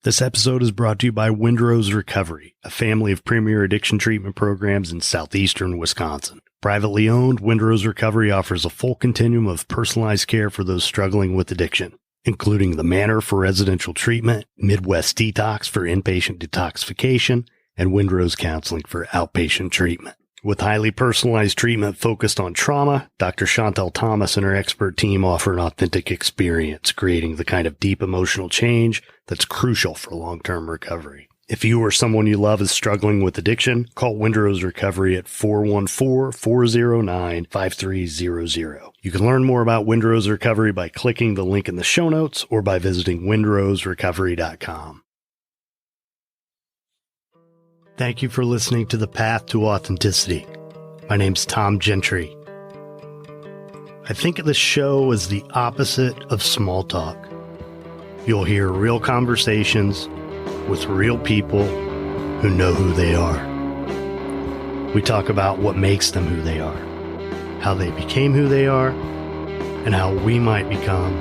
This episode is brought to you by Windrose Recovery, a family of premier addiction treatment programs in southeastern Wisconsin. Privately owned, Windrose Recovery offers a full continuum of personalized care for those struggling with addiction, including the Manor for residential treatment, Midwest Detox for inpatient detoxification, and Windrose Counseling for outpatient treatment. With highly personalized treatment focused on trauma, Dr. Chantel Thomas and her expert team offer an authentic experience, creating the kind of deep emotional change that's crucial for long-term recovery. If you or someone you love is struggling with addiction, call Windrose Recovery at 414-409-5300. You can learn more about Windrose Recovery by clicking the link in the show notes or by visiting windroserecovery.com. Thank you for listening to The Path to Authenticity. My name's Tom Gentry. I think of this show as the opposite of small talk. You'll hear real conversations with real people who know who they are. We talk about what makes them who they are, how they became who they are, and how we might become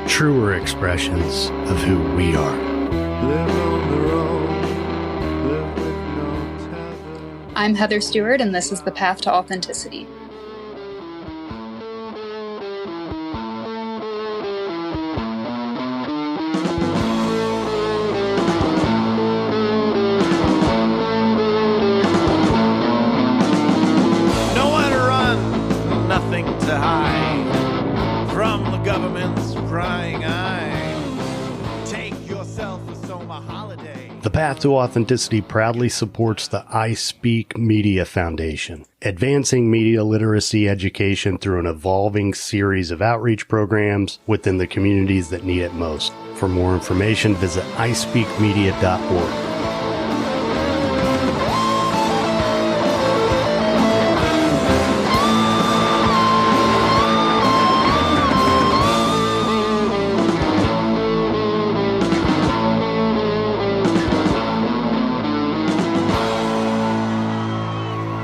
truer expressions of who we are. Live on the road. I'm Heather Stewart, and this is The Path to Authenticity. Nowhere to run, nothing to hide from the government's prying eye. Take yourself a summer holiday. The Path to Authenticity proudly supports the I Speak Media Foundation, advancing media literacy education through an evolving series of outreach programs within the communities that need it most. For more information, visit ispeakmedia.org.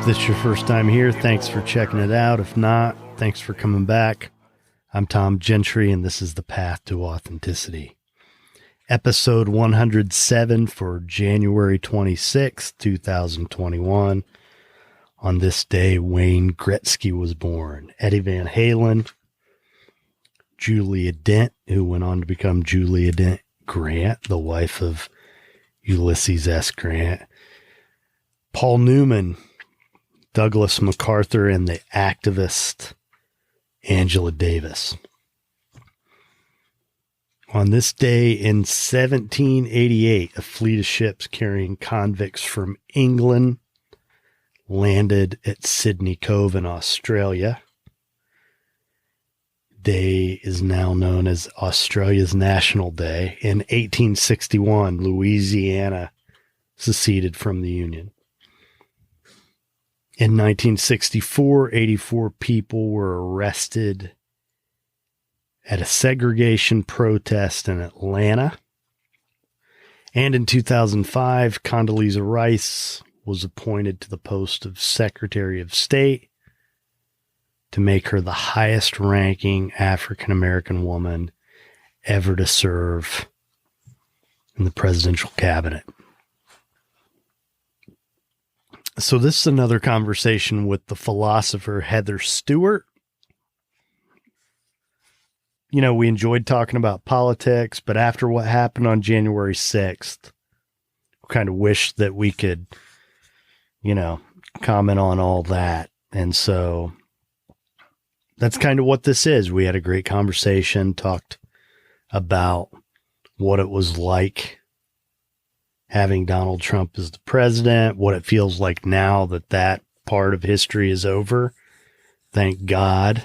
If this is your first time here, thanks for checking it out. If not, thanks for coming back. I'm Tom Gentry, and this is The Path to Authenticity. Episode 107 for January 26, 2021. On this day, Wayne Gretzky was born. Eddie Van Halen, Julia Dent, who went on to become Julia Dent Grant, the wife of Ulysses S. Grant. Paul Newman, Douglas MacArthur, and the activist Angela Davis. On this day in 1788, a fleet of ships carrying convicts from England landed at Sydney Cove in Australia. Day is now known as Australia's National Day. In 1861, Louisiana seceded from the Union. In 1964, 84 people were arrested at a segregation protest in Atlanta. And in 2005, Condoleezza Rice was appointed to the post of Secretary of State to make her the highest ranking African American woman ever to serve in the presidential cabinet. So this is another conversation with the philosopher Heather Stewart. You know, we enjoyed talking about politics, but after what happened on January 6th, we kind of wish that we could, comment on all that. And so that's kind of what this is. We had a great conversation, talked about what it was like having Donald Trump as the president, what it feels like now that that part of history is over. Thank God.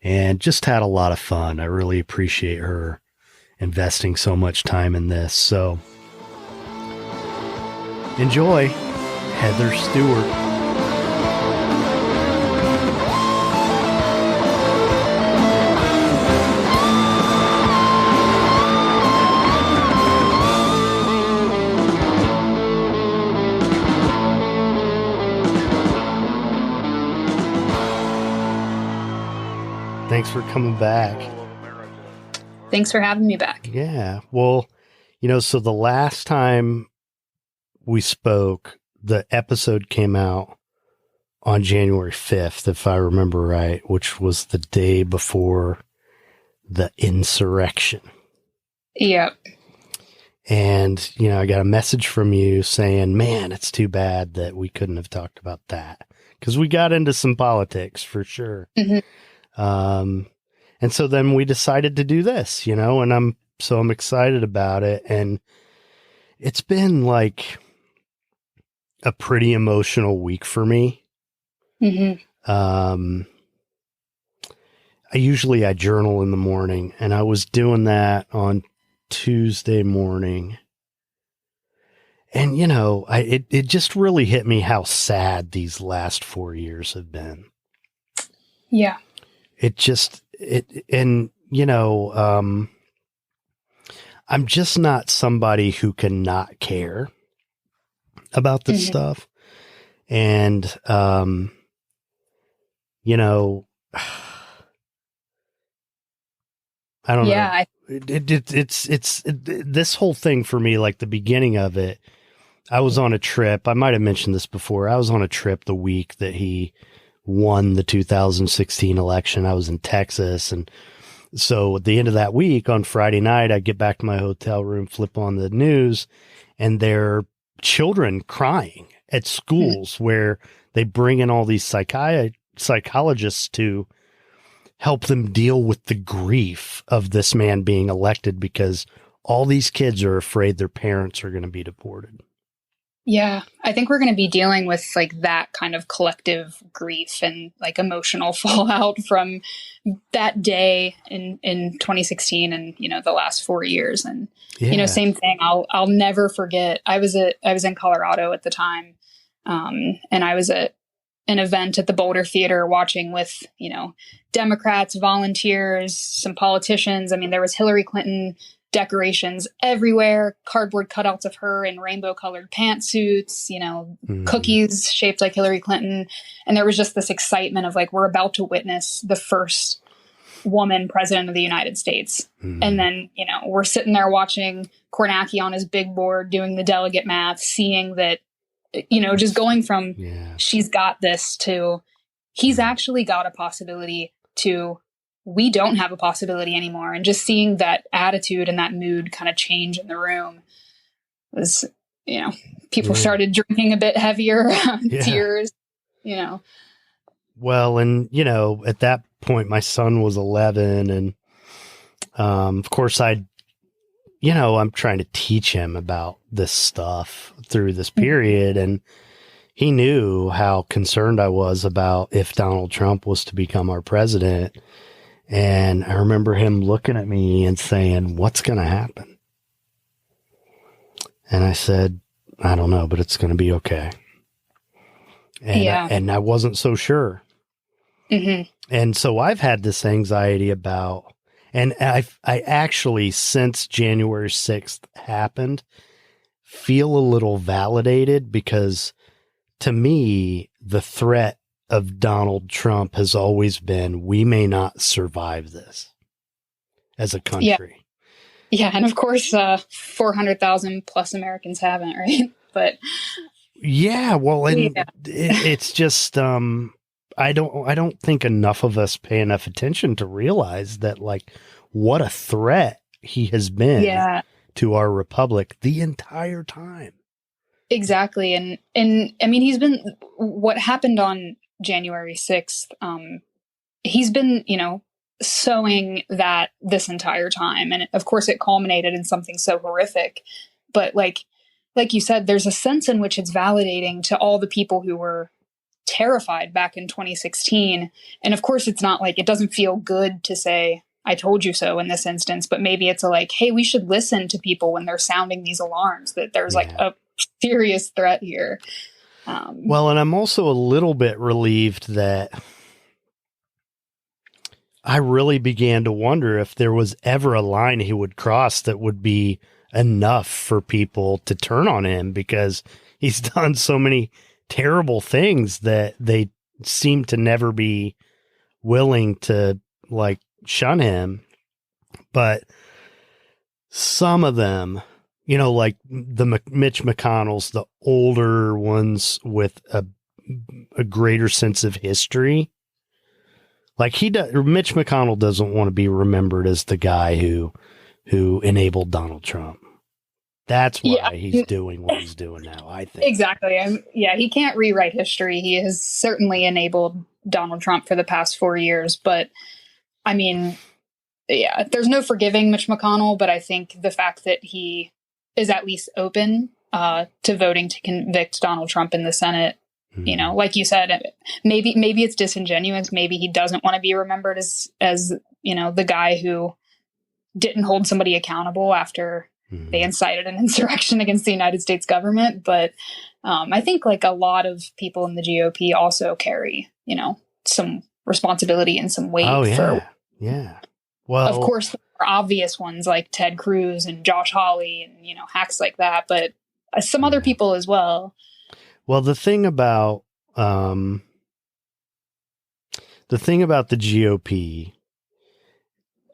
And just had a lot of fun. I really appreciate her investing so much time in this. So enjoy Heather Stewart. Thanks for coming back. Thanks for having me back. Yeah. Well, So the last time we spoke, the episode came out on January 5th, if I remember right, which was the day before the insurrection. Yep. And, I got a message from you saying, man, it's too bad that we couldn't have talked about that, because we got into some politics for sure. Mm-hmm. And so then we decided to do this, and I'm excited about it. And it's been like a pretty emotional week for me. Mm-hmm. I journal in the morning, and I was doing that on Tuesday morning. And, it just really hit me how sad these last 4 years have been. Yeah. I'm just not somebody who can not care about this Mm-hmm. stuff. And, I don't know. Yeah. It's this whole thing for me, like the beginning of it, I was on a trip. I might have mentioned this before. I was on a trip the week that he won the 2016 election. I was in Texas. And so at the end of that week on Friday night, I get back to my hotel room, flip on the news, and there are children crying at schools where they bring in all these psychologists to help them deal with the grief of this man being elected, because all these kids are afraid their parents are going to be deported. Yeah, I think we're going to be dealing with like that kind of collective grief and like emotional fallout from that day in 2016 and the last 4 years. And same thing. I'll never forget. I was in Colorado at the time, and I was at an event at the Boulder Theater watching with Democrats, volunteers, some politicians. I mean, there was Hillary Clinton decorations everywhere, cardboard cutouts of her in rainbow colored pantsuits, cookies shaped like Hillary Clinton. And there was just this excitement of like, we're about to witness the first woman president of the United States. And then, we're sitting there watching Kornacki on his big board doing the delegate math, seeing that, just going from she's got this to he's actually got a possibility to we don't have a possibility anymore. And just seeing that attitude and that mood kind of change in the room was, people started drinking a bit heavier, tears, Well, and, at that point, my son was 11. And, of course, I'm trying to teach him about this stuff through this period. And he knew how concerned I was about if Donald Trump was to become our president. And I remember him looking at me and saying, "What's going to happen?" And I said, "I don't know, but it's going to be okay." And I wasn't so sure. Mm-hmm. And so I've had this anxiety about, and I actually, since January 6th happened, feel a little validated, because to me, the threat of Donald Trump has always been, we may not survive this as a country. Yeah. And of course, 400,000 plus Americans haven't, right? But yeah, well, and it's just, I don't think enough of us pay enough attention to realize that, like, what a threat he has been to our republic the entire time. Exactly. And I mean, he's been, what happened on January 6th, he's been, sowing that this entire time. And of course it culminated in something so horrific, but like you said, there's a sense in which it's validating to all the people who were terrified back in 2016. And of course it's not like, it doesn't feel good to say, I told you so in this instance, but maybe it's like, hey, we should listen to people when they're sounding these alarms that there's like a serious threat here. Well, and I'm also a little bit relieved that I really began to wonder if there was ever a line he would cross that would be enough for people to turn on him, because he's done so many terrible things that they seem to never be willing to, like, shun him. But some of them like Mitch McConnell's, the older ones with a greater sense of history. Like Mitch McConnell doesn't want to be remembered as the guy who enabled Donald Trump. That's why he's doing what he's doing now, I think. Exactly. He can't rewrite history. He has certainly enabled Donald Trump for the past 4 years. But, I mean, there's no forgiving Mitch McConnell. But I think the fact that he is at least open to voting to convict Donald Trump in the Senate, like you said, maybe it's disingenuous. Maybe he doesn't want to be remembered as the guy who didn't hold somebody accountable after they incited an insurrection against the United States government. But I think like a lot of people in the GOP also carry, some responsibility and some weight. Oh, yeah. For, well, of course, the more obvious ones like Ted Cruz and Josh Hawley and, hacks like that, but some other people as well. Well, the thing about the GOP,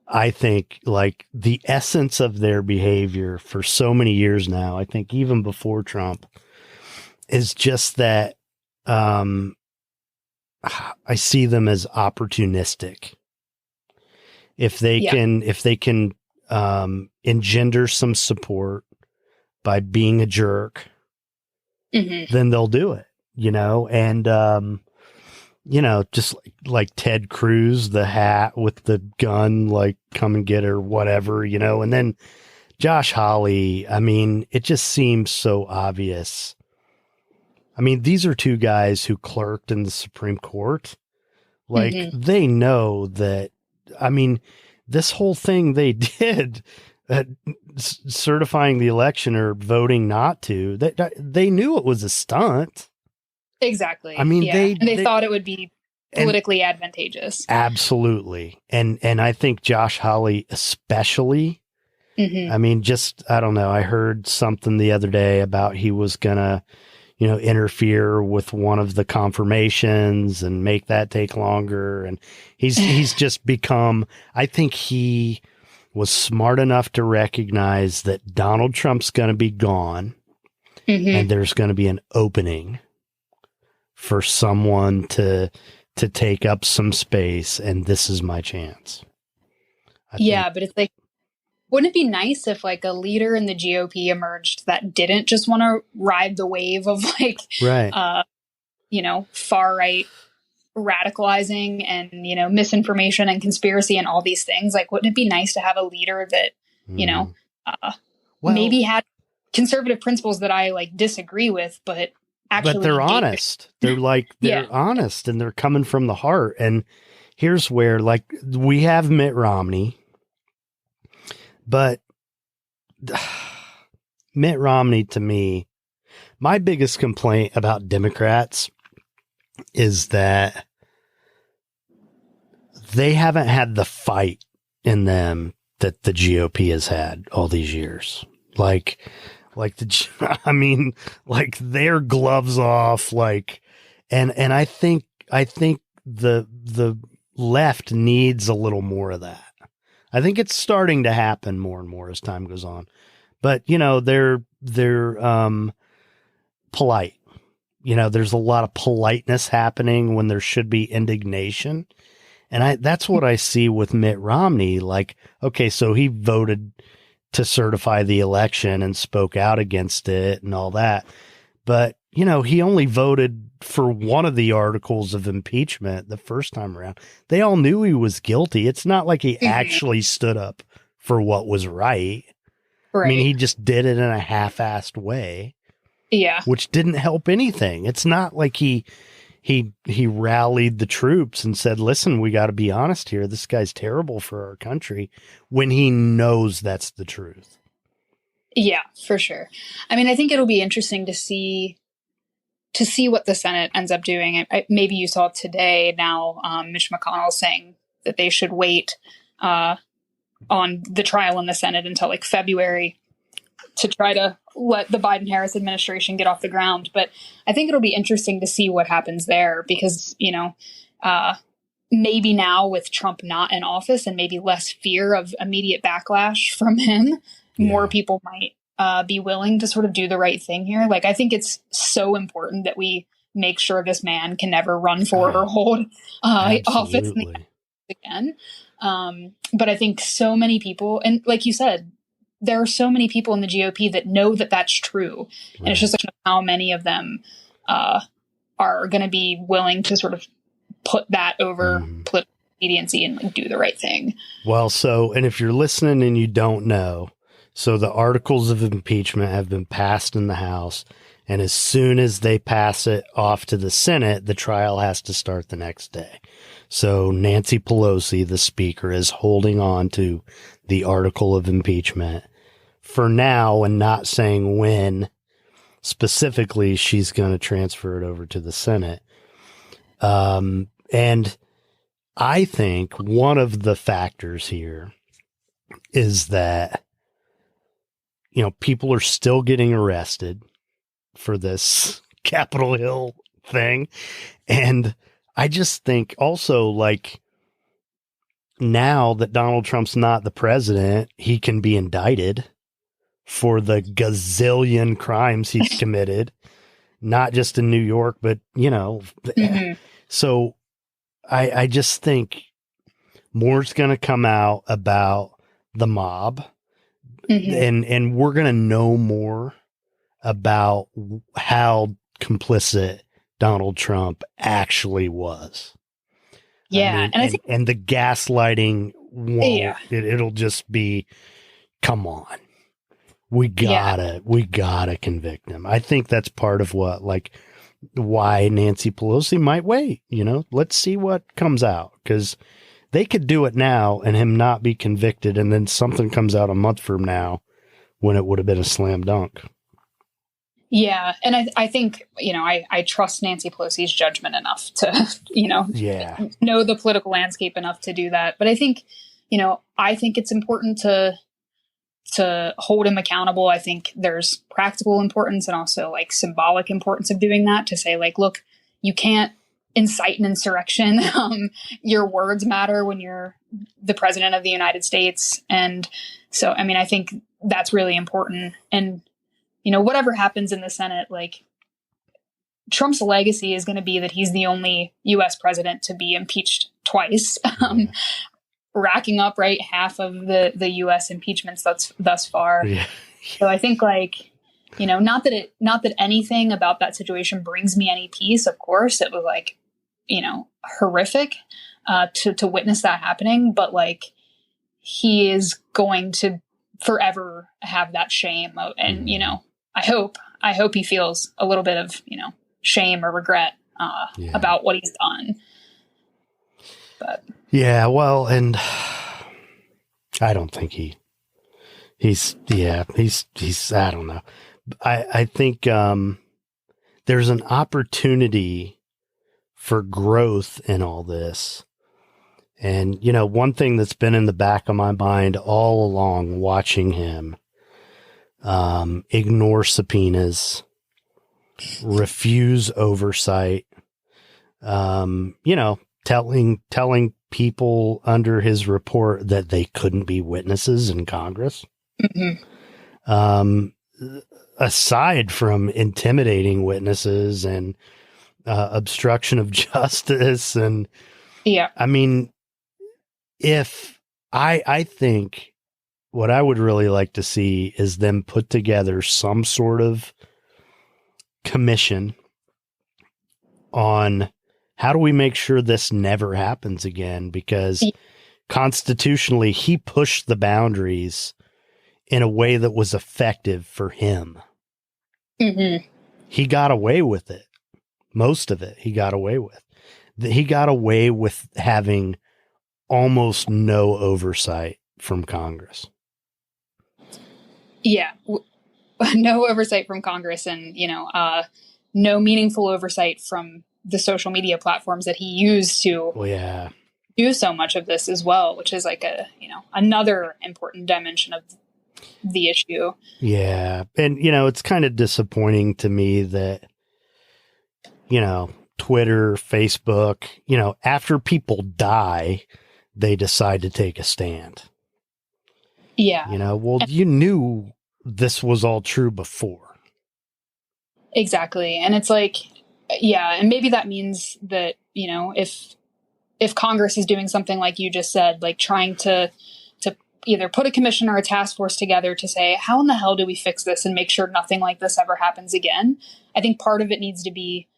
I think, like the essence of their behavior for so many years now, I think even before Trump, is just that I see them as opportunistic. If they can engender some support by being a jerk, then they'll do it, and just like Ted Cruz, the hat with the gun, like come and get her, whatever, and then Josh Hawley. I mean, it just seems so obvious. I mean, these are two guys who clerked in the Supreme Court. Like they know that, I mean, this whole thing they did, certifying the election or voting not to, they knew it was a stunt. Exactly. I mean, they thought it would be politically advantageous. Absolutely. And I think Josh Hawley especially, I mean, I don't know. I heard something the other day about he was going to, interfere with one of the confirmations and make that take longer. And he's just become, I think he was smart enough to recognize that Donald Trump's going to be gone and there's going to be an opening for someone to take up some space, and this is my chance. But it's like, wouldn't it be nice if like a leader in the GOP emerged that didn't just want to ride the wave of like, far right radicalizing and, misinformation and conspiracy and all these things? Like, wouldn't it be nice to have a leader that, maybe had conservative principles that I like disagree with, but they're honest. They're honest and they're coming from the heart. And here's where, like, we have Mitt Romney, but Mitt Romney, to me, my biggest complaint about Democrats is that they haven't had the fight in them that the GOP has had all these years. Like their gloves off, and I think the left needs a little more of that. I think it's starting to happen more and more as time goes on, but they're polite. There's a lot of politeness happening when there should be indignation. And that's what I see with Mitt Romney. Like, okay, so he voted to certify the election and spoke out against it and all that. But, he only voted for one of the articles of impeachment the first time around. They all knew he was guilty. It's not like he actually stood up for what was right. I mean, he just did it in a half-assed way. Yeah. Which didn't help anything. It's not like he rallied the troops and said, listen, we got to be honest here. This guy's terrible for our country, when he knows that's the truth. Yeah, for sure. I mean, I think it'll be interesting to see what the Senate ends up doing. Maybe you saw today now, Mitch McConnell saying that they should wait on the trial in the Senate until like February to try to let the Biden-Harris administration get off the ground. But I think it'll be interesting to see what happens there because, maybe now with Trump not in office and maybe less fear of immediate backlash from him, more people might be willing to sort of do the right thing here. Like, I think it's so important that we make sure this man can never run for or hold office again. But I think so many people, and like you said, there are so many people in the GOP that know that that's true. Right. And it's just like how many of them are going to be willing to sort of put that over political expediency and like do the right thing. Well, so, and if you're listening and you don't know, so the articles of impeachment have been passed in the House, and as soon as they pass it off to the Senate, the trial has to start the next day. So Nancy Pelosi, the speaker, is holding on to the article of impeachment for now and not saying when specifically she's going to transfer it over to the Senate. And I think one of the factors here is that, you know, people are still getting arrested for this Capitol Hill thing. And I just think also, like, now that Donald Trump's not the president, he can be indicted for the gazillion crimes he's committed, not just in New York, but, you know, so I just think more's going to come out about the mob, and we're going to know more about how complicit Donald Trump actually was. Yeah. I mean, and I think, and the gaslighting won't, it'll just be, come on, we gotta convict him. I think that's part of what, like, why Nancy Pelosi might wait, you know, let's see what comes out, because they could do it now and him not be convicted. And then something comes out a month from now when it would have been a slam dunk. Yeah. And I think, you know, I trust Nancy Pelosi's judgment enough to, you know, know the political landscape enough to do that. But I think, you know, I think it's important to hold him accountable. I think there's practical importance and also like symbolic importance of doing that, to say, like, look, you can't incite an insurrection. Your words matter when you're the president of the United States. And so, I mean, I think that's really important. And, you know, whatever happens in the Senate, like, Trump's legacy is going to be that he's the only U.S. president to be impeached twice, racking up half of the U.S. impeachments thus far. Yeah. So I think, like, you know, not that anything about that situation brings me any peace. Of course, it was, like, you know, horrific to witness that happening, but, like, he is going to forever have that shame, and you know, I hope he feels a little bit of, you know, shame or regret about what he's done. But yeah, well, and I don't think he's I don't know. I think there's an opportunity for growth in all this. And, you know, one thing that's been in the back of my mind all along, watching him ignore subpoenas, refuse oversight, you know, telling people under his report that they couldn't be witnesses in Congress. Aside from intimidating witnesses and obstruction of justice, and I mean, if I think what I would really like to see is them put together some sort of commission on how do we make sure this never happens again, because constitutionally he pushed the boundaries in a way that was effective for him. He got away with it. Most of it he got away with. He got away with having almost no oversight from Congress. Yeah. No oversight from Congress, and, you know, no meaningful oversight from the social media platforms that he used to do so much of this as well, which is like another important dimension of the issue. Yeah. And, you know, it's kind of disappointing to me that, you know, Twitter, Facebook, you know, after people die, they decide to take a stand. Yeah. You know, well, you knew this was all true before. Exactly. And it's like, yeah, and maybe that means that, you know, if Congress is doing something like you just said, like trying to either put a commission or a task force together to say, how in the hell do we fix this and make sure nothing like this ever happens again? I think part of it needs to be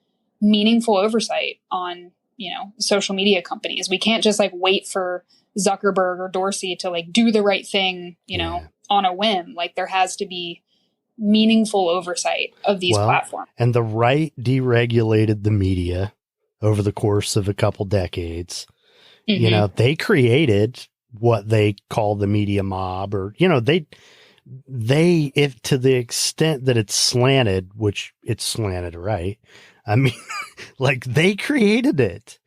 meaningful oversight on, you know, social media companies. We can't just like wait for Zuckerberg or Dorsey to like do the right thing, you know, on a whim. Like there has to be meaningful oversight of these platforms. And the right deregulated the media over the course of a couple decades. Mm-hmm. You know, they created what they call the media mob, or, you know, they, if to the extent that it's slanted, which it's slanted, right? I mean, like they created it.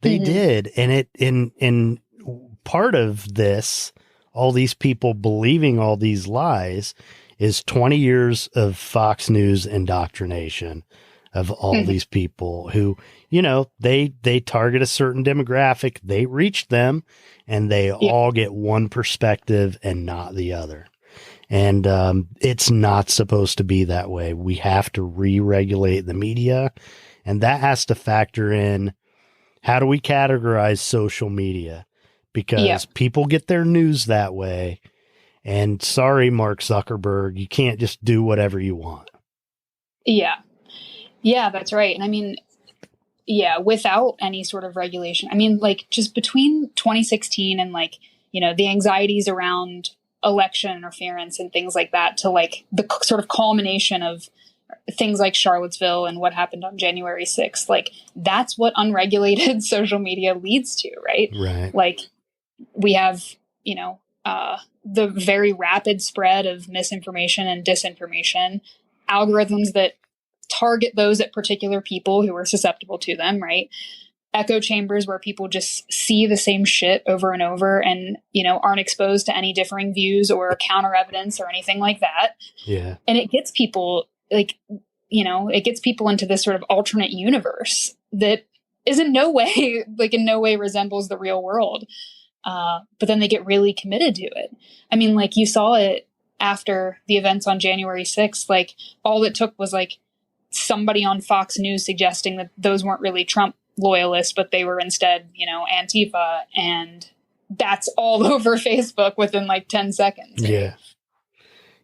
They did. And in part of this, all these people believing all these lies is 20 years of Fox News indoctrination of all these people who, you know, they target a certain demographic, they reach them, and they all get one perspective and not the other. And it's not supposed to be that way. We have to re-regulate the media, and that has to factor in, how do we categorize social media? Because people get their news that way. And sorry, Mark Zuckerberg, you can't just do whatever you want. Yeah. Yeah, that's right. And I mean, yeah, without any sort of regulation, I mean, like just between 2016 and like, you know, the anxieties around election interference and things like that, to like the sort of culmination of things like Charlottesville and what happened on January 6th, like that's what unregulated social media leads to, right? Right. Like we have, you know, the very rapid spread of misinformation and disinformation, algorithms that target those at particular people who are susceptible to them, right? Echo chambers where people just see the same shit over and over and, you know, aren't exposed to any differing views or counter evidence or anything like that. Yeah. And it gets people like, you know, it gets people into this sort of alternate universe that is in no way resembles the real world. But then they get really committed to it. I mean, like you saw it after the events on January 6th, like all it took was like somebody on Fox News suggesting that those weren't really Trump loyalists, but they were instead, you know, Antifa. And that's all over Facebook within like 10 seconds. Yeah.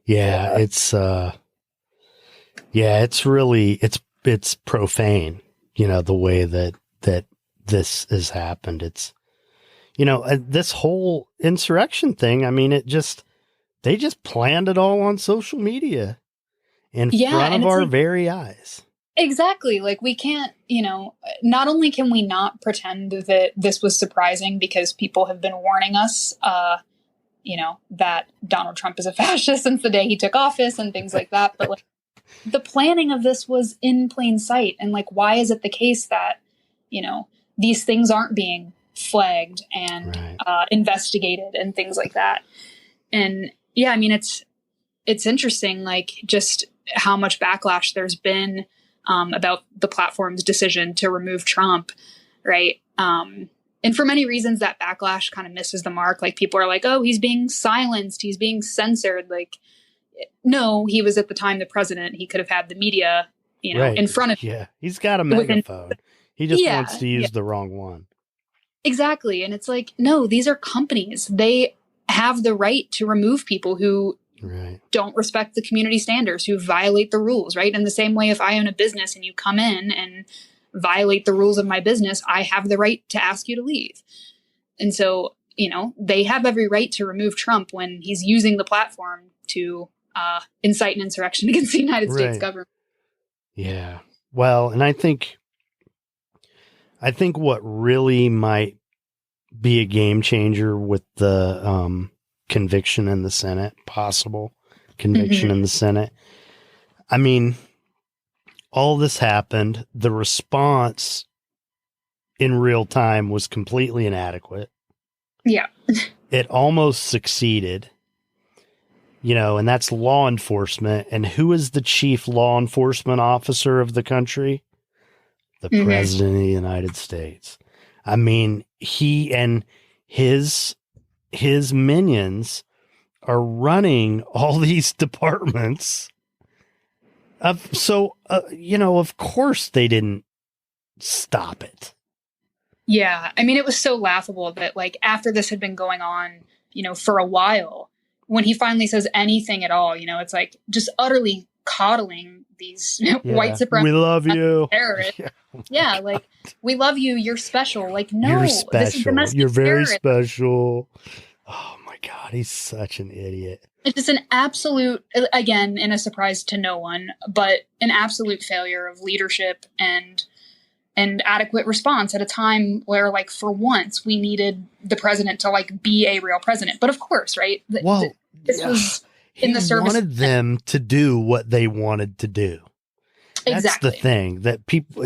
Yeah. It's, it's really, it's profane, you know, the way that this has happened. It's, you know, this whole insurrection thing, I mean, they just planned it all on social media in front of our very eyes. Exactly. Like we can't, you know, not only can we not pretend that this was surprising because people have been warning us, you know, that Donald Trump is a fascist since the day he took office and things like that. But like the planning of this was in plain sight. And like, why is it the case that, you know, these things aren't being flagged and investigated and things like that? And yeah, I mean, it's interesting, like just how much backlash there's been about the platform's decision to remove Trump, right? And for many reasons, that backlash kind of misses the mark. Like people are like, oh, he's being silenced, he's being censored. Like, no, he was at the time the president. He could have had the media, you know, in front of him. Yeah, he's got a megaphone. He just wants to use the wrong one. Exactly. And it's like, no, these are companies. They have the right to remove people who don't respect the community standards, who violate the rules, right? In the same way, if I own a business and you come in and violate the rules of my business, I have the right to ask you to leave. And so, you know, they have every right to remove Trump when he's using the platform to incite an insurrection against the United States government. Yeah. Well, and I think what really might be a game changer with the conviction in the Senate, possible conviction in the Senate. I mean, all this happened. The response in real time was completely inadequate. Yeah. It almost succeeded, you know, and that's law enforcement. And who is the chief law enforcement officer of the country? The president of the United States. I mean, he and his minions are running all these departments. Of course they didn't stop it. Yeah. I mean, it was so laughable that like after this had been going on, for a while, when he finally says anything at all, it's like just utterly coddling these white supremacists. We love you. Terrorists. Yeah. Like, we love you. You're special. Like, no, you're special. This is domestic You're very terrorism. special. Oh my God. He's such an idiot. It's just an absolute, again, in a surprise to no one, but an absolute failure of leadership and adequate response at a time where, like, for once we needed the president to like be a real president. But of course, right? This was in the service. He wanted them to do what they wanted to do. That's exactly the thing that people,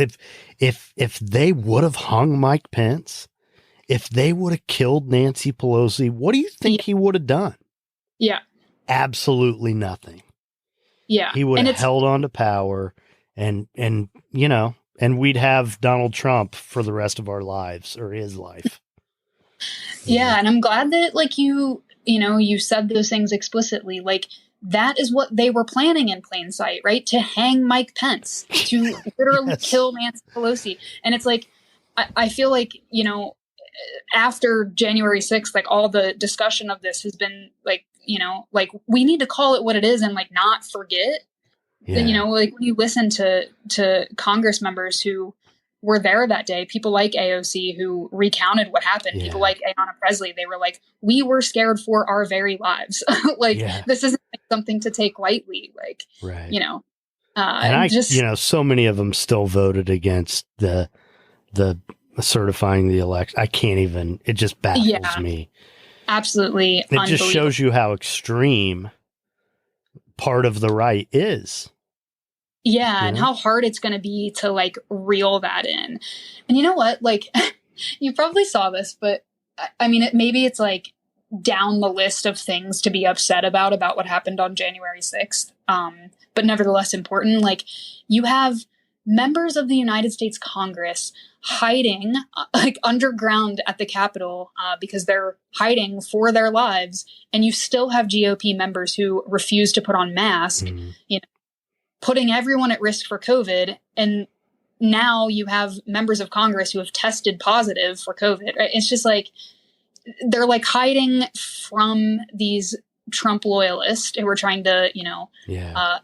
if they would have hung Mike Pence, if they would have killed Nancy Pelosi, what do you think he would have done? Yeah. Absolutely nothing. Yeah. He would have held on to power and we'd have Donald Trump for the rest of our lives, or his life. Yeah. And I'm glad that like you said those things explicitly. Like, that is what they were planning in plain sight, right? To hang Mike Pence, to literally kill Nancy Pelosi. And it's like, I feel like, after January 6th, like all the discussion of this has been like, like we need to call it what it is and like not forget. Yeah. Like when you listen to Congress members who were there that day, people like AOC who recounted what happened, people like Ayanna Pressley, they were like, we were scared for our very lives. This isn't like something to take lightly. Like, right. And so many of them still voted against the certifying the election. I can't even, it just baffles me. Absolutely. It just shows you how extreme part of the right is. Yeah. And how hard it's going to be to like reel that in. And you know what? Like, you probably saw this, but I mean, maybe it's like down the list of things to be upset about what happened on January 6th. But nevertheless important. Like, you have members of the United States Congress hiding like underground at the Capitol because they're hiding for their lives. And you still have GOP members who refuse to put on masks, putting everyone at risk for COVID. And now you have members of Congress who have tested positive for COVID. Right? It's just like, they're like hiding from these Trump loyalists who were trying to,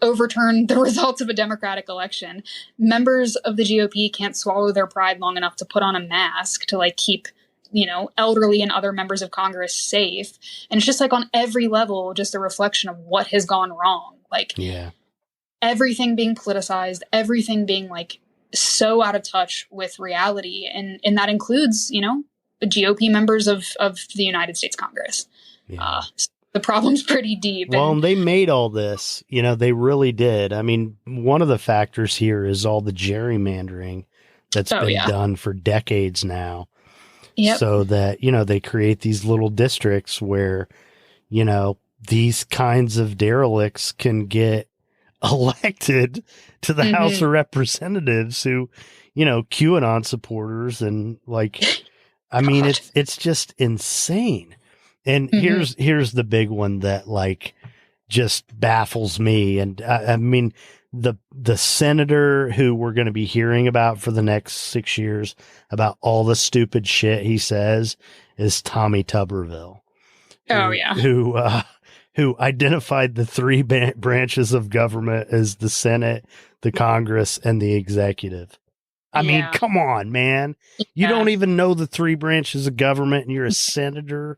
overturn the results of a Democratic election. Members of the GOP can't swallow their pride long enough to put on a mask to like keep, elderly and other members of Congress safe. And it's just like on every level, just a reflection of what has gone wrong. Like everything being politicized, everything being like so out of touch with reality. And that includes, GOP members of the United States Congress. Yeah. The problem's pretty deep. Well, and they made all this, they really did. I mean, one of the factors here is all the gerrymandering that's been done for decades now. Yep. So that, they create these little districts where, these kinds of derelicts can get elected to the House of Representatives who, QAnon supporters and like, I mean, it's just insane. And here's the big one that like just baffles me. And I mean, the senator who we're going to be hearing about for the next 6 years about all the stupid shit he says is Tommy Tuberville. Who identified the three branches of government as the Senate, the Congress, and the executive. I mean, come on, man. You don't even know the three branches of government and you're a senator.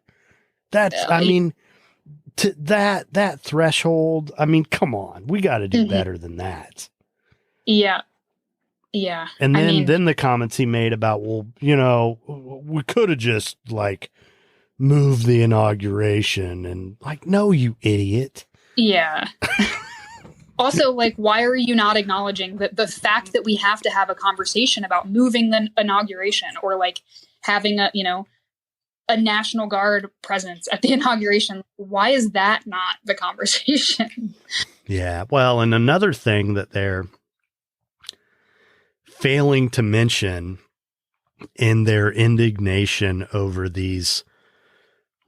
That's, I mean, to that threshold, I mean, come on, we got to do better than that. Yeah. Yeah. And then the comments he made about, well, we could have just like moved the inauguration and like, no, you idiot. Yeah. Also, like, why are you not acknowledging that the fact that we have to have a conversation about moving the inauguration or like having a National Guard presence at the inauguration? Why is that not the conversation? Yeah. Well, and another thing that they're failing to mention in their indignation over these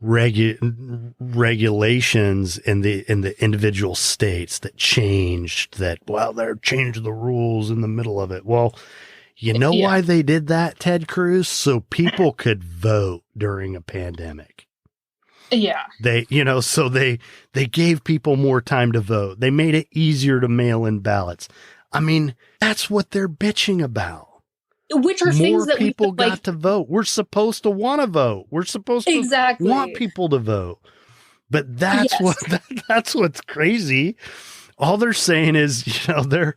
regulations in the individual states that changed that. Well, they're changing the rules in the middle of it. Well, you know why they did that, Ted Cruz? So people could vote during a pandemic. Yeah. So they gave people more time to vote. They made it easier to mail in ballots. I mean, that's what they're bitching about. Which are things that people got to vote. We're supposed to want to vote. We're supposed to want people to vote. But that's that's what's crazy. All they're saying is, they're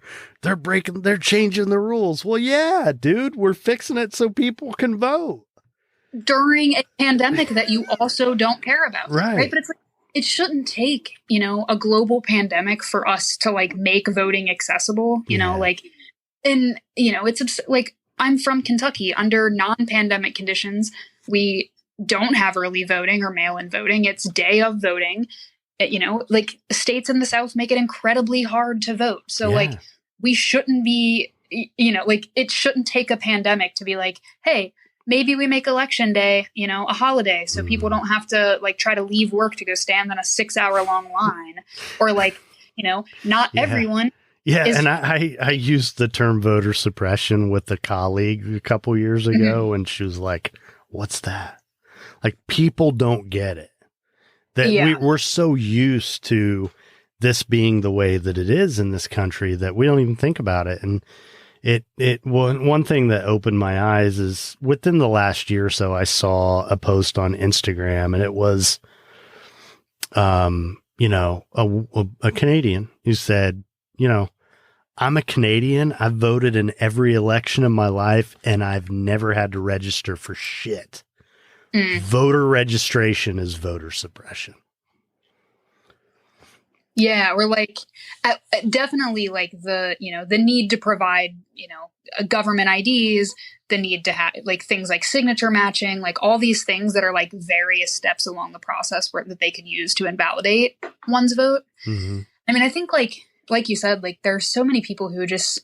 changing the rules. Well, yeah, dude, we're fixing it so people can vote during a pandemic that you also don't care about. Right. But it's like, it shouldn't take, a global pandemic for us to like make voting accessible, it's like, I'm from Kentucky. Under non-pandemic conditions, we don't have early voting or mail-in voting. It's day of voting. Like states in the South make it incredibly hard to vote. So like we shouldn't be, it shouldn't take a pandemic to be like, hey, maybe we make election day, a holiday. So people don't have to like try to leave work to go stand in a 6-hour long line or like, not everyone. Yeah, and I used the term voter suppression with a colleague a couple years ago, and she was like, what's that? Like, people don't get it. That we're so used to this being the way that it is in this country that we don't even think about it. And one thing that opened my eyes is within the last year or so, I saw a post on Instagram, and it was, a Canadian who said, I'm a Canadian. I've voted in every election in my life, and I've never had to register for shit. Voter registration is voter suppression. Yeah, we're like definitely like the need to provide, government IDs, the need to have like things like signature matching, like all these things that are like various steps along the process that they could use to invalidate one's vote. Mm-hmm. I mean, I think like you said, like there's so many people who just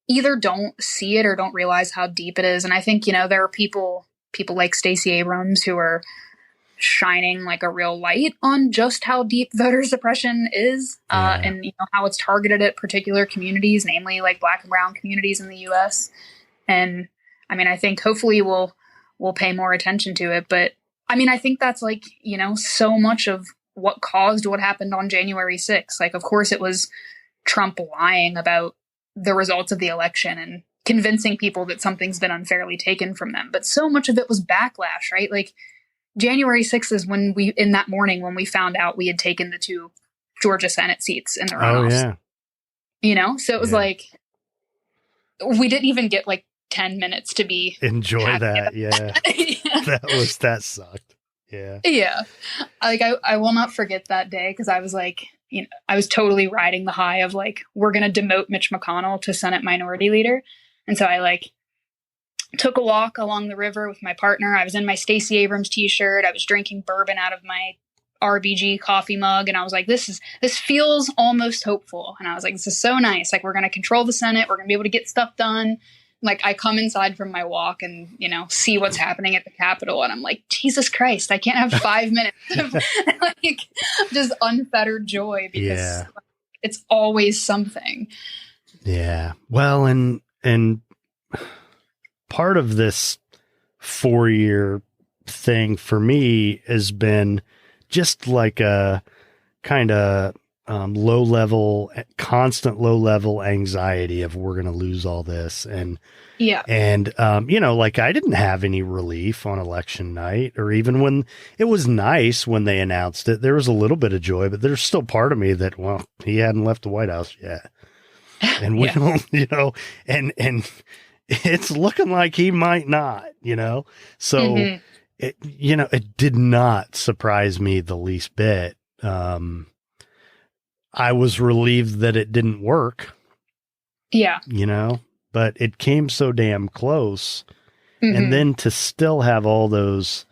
either don't see it or don't realize how deep it is. And I think, there are people like Stacey Abrams who are shining like a real light on just how deep voter suppression is and, how it's targeted at particular communities, namely like Black and brown communities in the US. And I mean, I think hopefully we'll pay more attention to it. But I mean, I think that's like, so much of what caused what happened on January 6th. Like, of course, it was Trump lying about the results of the election and convincing people that something's been unfairly taken from them. But so much of it was backlash, right? Like January 6th is when in that morning when we found out we had taken the 2 Georgia Senate seats in the runoffs. So it was like, we didn't even get like 10 minutes to enjoy that. That sucked. Yeah. Yeah. Like I will not forget that day because I was like, I was totally riding the high of like, we're going to demote Mitch McConnell to Senate Minority Leader. And so I like took a walk along the river with my partner. I was in my Stacey Abrams t-shirt. I was drinking bourbon out of my RBG coffee mug. And I was like, this feels almost hopeful. And I was like, this is so nice. Like, we're going to control the Senate. We're going to be able to get stuff done. Like, I come inside from my walk and, see what's happening at the Capitol. And I'm like, Jesus Christ, I can't have 5 minutes of like just unfettered joy because it's always something. Yeah. Well, and part of this 4-year thing for me has been just like a kind of constant low level anxiety of we're going to lose all this. And like I didn't have any relief on election night, or even when it was nice when they announced it, there was a little bit of joy, but there's still part of me that, well, he hadn't left the White House yet. And we don't, and it's looking like he might not, so it did not surprise me the least bit. I was relieved that it didn't work. Yeah. But it came so damn close. Mm-hmm. And then to still have all those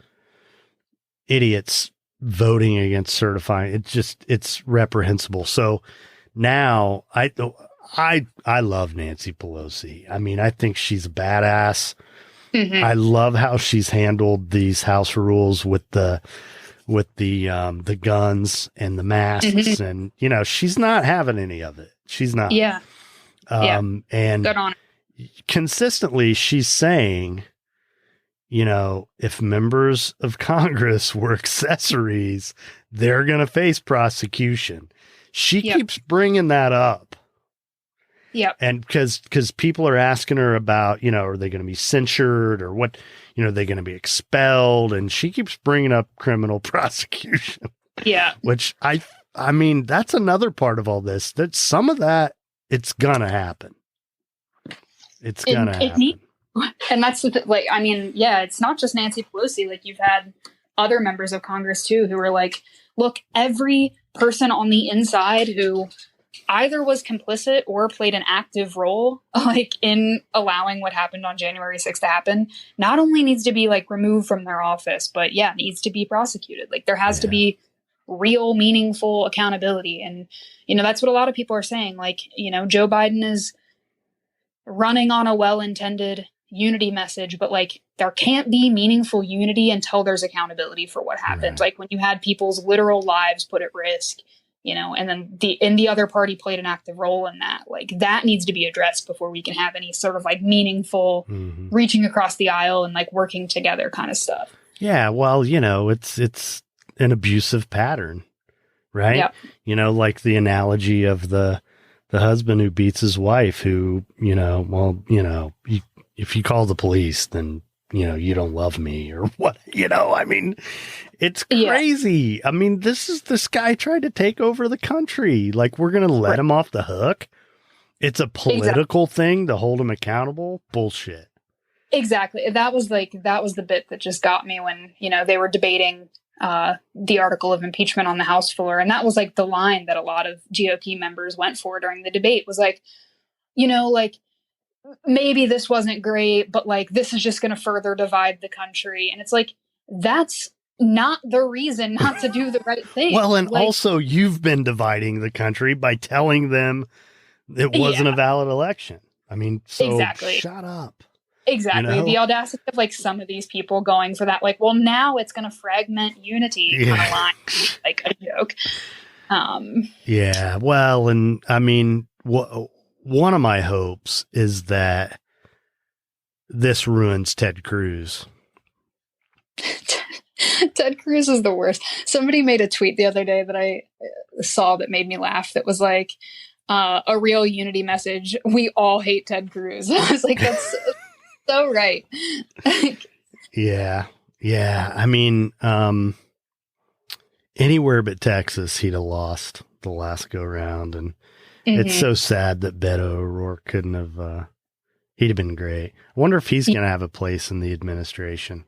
idiots voting against certifying, it's reprehensible. So now I love Nancy Pelosi. I mean, I think she's a badass. Mm-hmm. I love how she's handled these House rules with the with the guns and the masks, and she's not having any of it. She's not. Yeah. And Good on her. Consistently she's saying, if members of Congress were accessories, they're going to face prosecution. She keeps bringing that up. Yeah. And because people are asking her about, are they going to be censured or what, are they going to be expelled? And she keeps bringing up criminal prosecution. Yeah. Which I mean, that's another part of all this, that some of that, it's going to happen. It's going to happen. And that's it's not just Nancy Pelosi. Like, you've had other members of Congress too, who are like, look, every person on the inside who either was complicit or played an active role, like, in allowing what happened on January 6th to happen, not only needs to be like removed from their office, but needs to be prosecuted. Like, there has to be real, meaningful accountability. And, that's what a lot of people are saying. Like, Joe Biden is running on a well-intended unity message, but like, there can't be meaningful unity until there's accountability for what happened. Right. Like, when you had people's literal lives put at risk, and then the other party played an active role in that, like, that needs to be addressed before we can have any sort of like meaningful reaching across the aisle and like working together kind of stuff. Yeah. Well, it's an abusive pattern, right? Yep. Like the analogy of the husband who beats his wife, who, if you call the police, then, you don't love me or what, I mean, it's crazy. Yeah. I mean, this guy tried to take over the country. Like, we're going to let him off the hook. It's a political thing to hold him accountable. Bullshit. Exactly. That was the bit that just got me when, they were debating the article of impeachment on the House floor. And that was like the line that a lot of GOP members went for during the debate, was like, like, maybe this wasn't great, but like, this is just going to further divide the country. And it's like, that's not the reason not to do the right thing. Well, and also, you've been dividing the country by telling them it wasn't a valid election. I mean, so shut up. Exactly. The audacity of like some of these people going for that, like, well, now it's going to fragment unity kind of line, like a joke. Yeah. Well, and I mean, one of my hopes is that this ruins Ted Cruz. Ted Cruz is the worst. Somebody made a tweet the other day that I saw that made me laugh. That was like, a real unity message. We all hate Ted Cruz. I was like, that's so right. Yeah. I mean, anywhere but Texas, he'd have lost the last go round. And it's so sad that Beto O'Rourke couldn't have, he'd have been great. I wonder if he's going to have a place in the administration.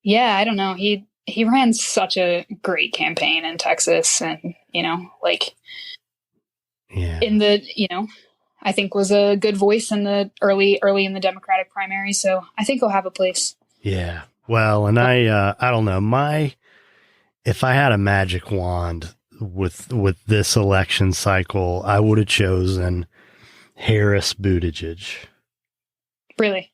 Yeah, I don't know. He ran such a great campaign in Texas, and, in the, I think was a good voice in the early in the Democratic primary. So I think he'll have a place. Yeah. Well, and I don't know, if I had a magic wand with this election cycle, I would have chosen Harris Buttigieg. Really?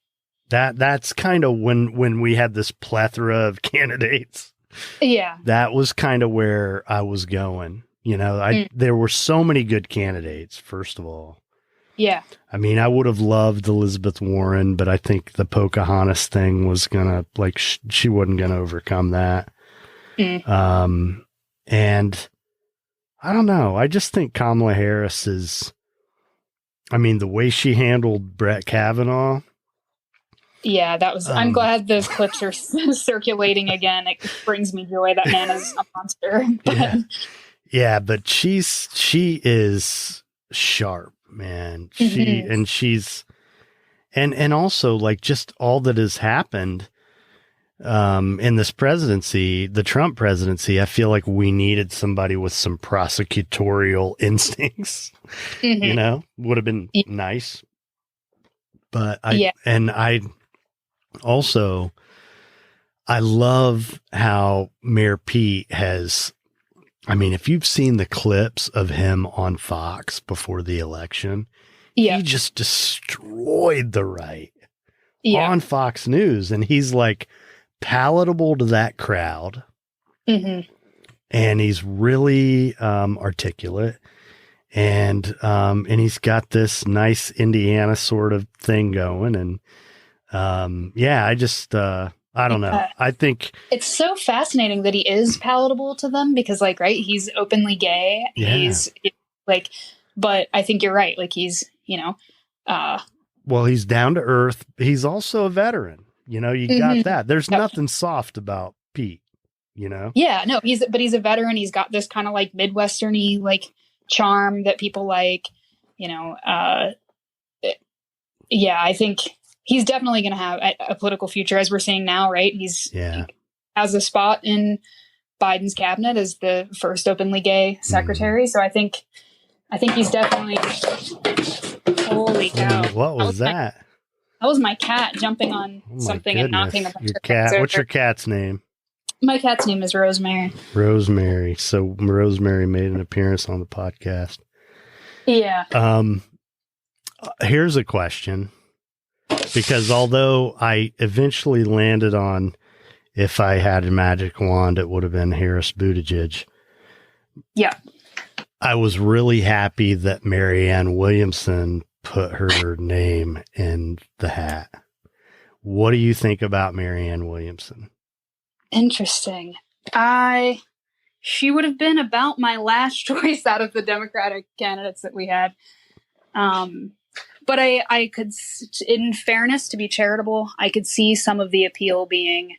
That's kind of when we had this plethora of candidates. Yeah. That was kind of where I was going. There were so many good candidates, first of all. Yeah. I mean, I would have loved Elizabeth Warren, but I think the Pocahontas thing was going to, like, she wasn't going to overcome that. And I don't know. I just think Kamala Harris is, I mean, the way she handled Brett Kavanaugh. Yeah, that was, I'm glad those clips are circulating again. It brings me joy. That man is a monster. Yeah, but she is sharp, man. She's also, like, just all that has happened in this presidency, the Trump presidency. I feel like we needed somebody with some prosecutorial instincts. Would have been nice. But I love how Mayor Pete has, I mean, if you've seen the clips of him on Fox before the election, he just destroyed the right on Fox News. And he's like palatable to that crowd. Mm-hmm. And he's really articulate, and he's got this nice Indiana sort of thing going. And I just I don't know. I think it's so fascinating that he is palatable to them because, like, right, he's openly gay. Yeah. He's like, but I think you're right. Like, he's, well, he's down to earth. He's also a veteran. You got that. There's nothing soft about Pete, Yeah, no, he's a veteran. He's got this kind of like Midwestern-y like charm that people like, I think he's definitely going to have a political future, as we're seeing now, right? He has a spot in Biden's cabinet as the first openly gay secretary. So I think he's definitely. Holy cow! What was that? That was my cat jumping on something and knocking a bunch your of cat. things What's over. your cat's name? My cat's name is Rosemary. Rosemary. So Rosemary made an appearance on the podcast. Yeah. Here's a question. Because although I eventually landed on, if I had a magic wand, it would have been Harris Buttigieg. Yeah. I was really happy that Marianne Williamson put her name in the hat. What do you think about Marianne Williamson? Interesting. She would have been about my last choice out of the Democratic candidates that we had. But I could, in fairness, to be charitable, I could see some of the appeal being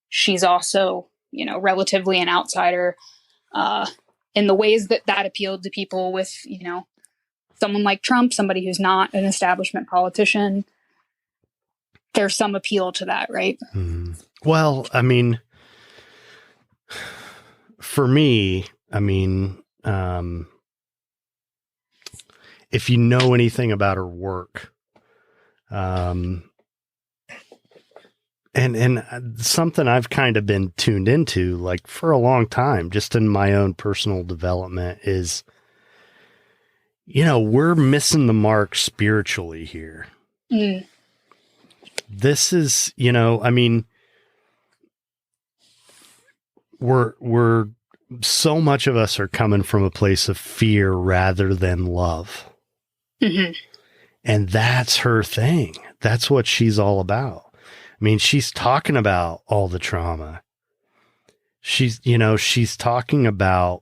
she's also, relatively an outsider in the ways that appealed to people with, someone like Trump, somebody who's not an establishment politician. There's some appeal to that, right? Mm. Well, I mean, for me, if you know anything about her work, and something I've kind of been tuned into, like for a long time, just in my own personal development, is, we're missing the mark spiritually here. Mm. This is, we're so much of us are coming from a place of fear rather than love. Mm-hmm. And that's her thing. That's what she's all about. She's talking about all the trauma. She's talking about,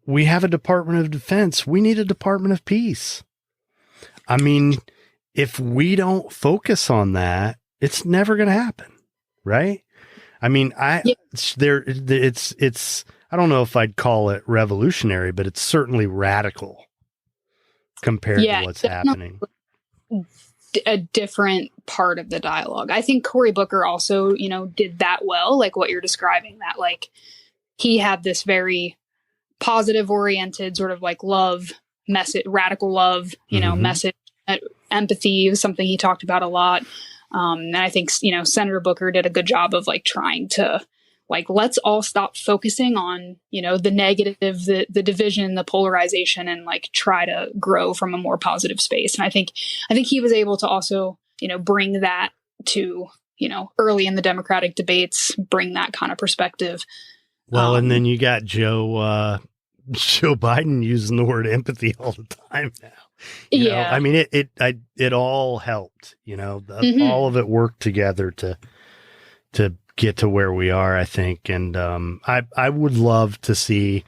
we have a Department of Defense. We need a Department of Peace. If we don't focus on that, it's never going to happen. Right. It's I don't know if I'd call it revolutionary, but it's certainly radical compared to what's happening. A different part of the dialogue. I think Cory Booker also, did that well, like what you're describing, that like he had this very positive oriented sort of like love message, radical love, message, empathy was something he talked about a lot. And I think, Senator Booker did a good job of like trying to like, let's all stop focusing on, the negative, the division, the polarization, and like try to grow from a more positive space. And I think he was able to also, bring that to, early in the Democratic debates, bring that kind of perspective. Well, and then you got Joe Biden using the word empathy all the time now. It all helped, all of it worked together to get to where we are, I think. And I would love to see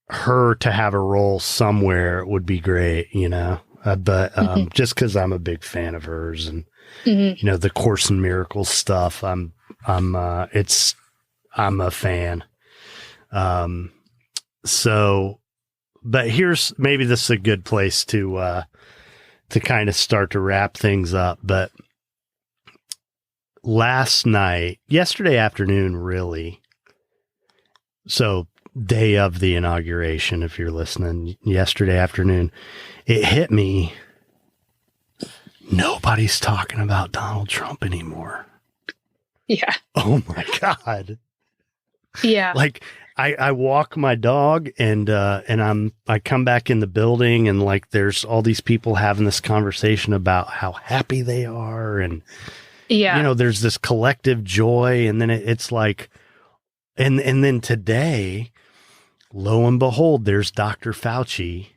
her to have a role somewhere. It would be great, but just because I'm a big fan of hers and, the Course in Miracles stuff, I'm a fan. But maybe this is a good place to kind of start to wrap things up. But yesterday afternoon, really. So day of the inauguration, if you're listening, yesterday afternoon, it hit me. Nobody's talking about Donald Trump anymore. Yeah. Oh my God. Yeah. Like I walk my dog and I come back in the building and like there's all these people having this conversation about how happy they are and Yeah. there's this collective joy, and then it's like, and then today, lo and behold, there's Dr. Fauci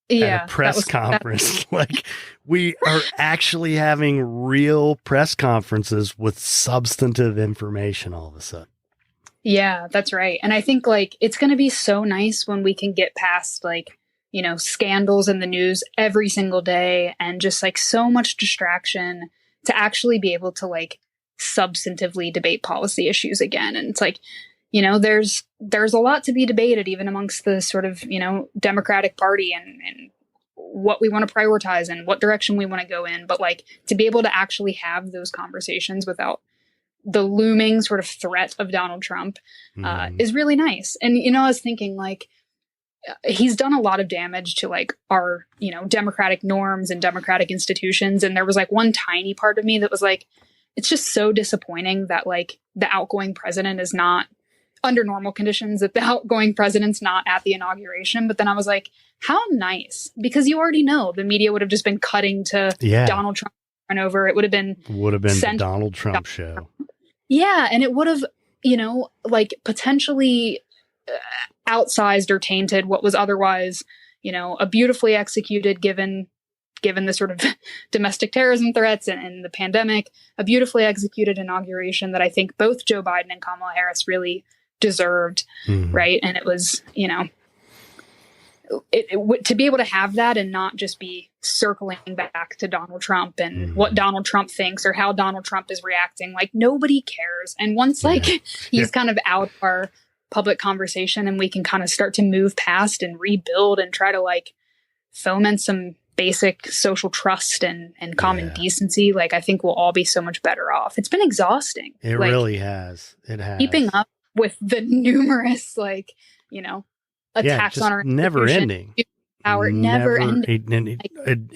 at a press conference. Like, we are actually having real press conferences with substantive information all of a sudden. Yeah, that's right. And I think like it's going to be so nice when we can get past like, scandals in the news every single day and just like so much distraction to actually be able to like substantively debate policy issues again. And it's like, there's a lot to be debated even amongst the sort of, Democratic Party and what we want to prioritize and what direction we want to go in. But like to be able to actually have those conversations without the looming sort of threat of Donald Trump is really nice. And, I was thinking like, he's done a lot of damage to like our, democratic norms and democratic institutions. And there was like one tiny part of me that was like, it's just so disappointing that like the outgoing president is not under normal conditions, that the outgoing president's not at the inauguration. But then I was like, how nice, because you already know the media would have just been cutting to Donald Trump run over. It would have been the Donald Trump show. Yeah. And it would have, like potentially outsized or tainted what was otherwise, a beautifully executed, given the sort of domestic terrorism threats and the pandemic, a beautifully executed inauguration that I think both Joe Biden and Kamala Harris really deserved. Right. And it was, to be able to have that and not just be circling back to Donald Trump and what Donald Trump thinks or how Donald Trump is reacting, like nobody cares. And once he's kind of out of our public conversation and we can kind of start to move past and rebuild and try to like foment some basic social trust and common decency, like I think we'll all be so much better off. It's been exhausting. It really has. It has. Keeping up with the numerous attacks on our never ending. Never ending.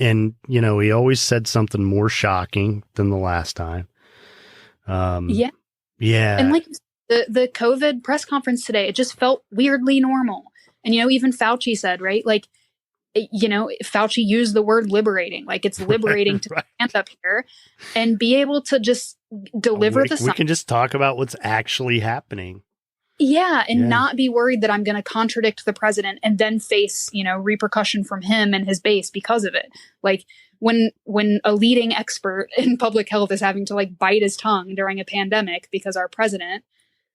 And he always said something more shocking than the last time. Yeah. And like the COVID press conference today, it just felt weirdly normal. And, even Fauci said, right, like, Fauci used the word liberating, like it's liberating to stand up here and be able to just deliver the science. We can just talk about what's actually happening. Yeah. And not be worried that I'm going to contradict the president and then face, repercussion from him and his base because of it. Like when a leading expert in public health is having to like bite his tongue during a pandemic because our president,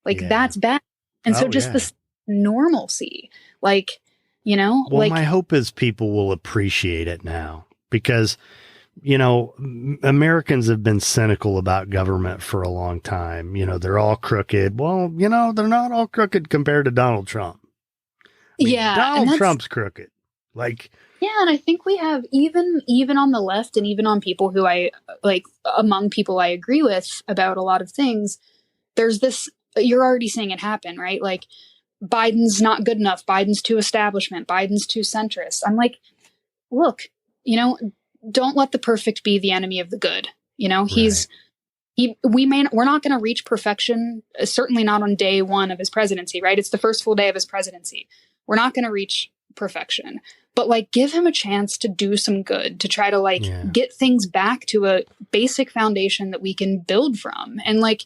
like that's bad. And so just this normalcy, like, my hope is people will appreciate it now because, Americans have been cynical about government for a long time. They're all crooked. Well, they're not all crooked compared to Donald Trump. Donald Trump's crooked. Like, and I think we have even on the left and even on people who I like, among people I agree with about a lot of things, there's this, you're already seeing it happen, right? Like Biden's not good enough. Biden's too establishment. Biden's too centrist. I'm like, look, don't let the perfect be the enemy of the good. We're not going to reach perfection. Certainly not on day one of his presidency, right? It's the first full day of his presidency. We're not going to reach perfection, but like give him a chance to do some good, to try to like get things back to a basic foundation that we can build from. And like,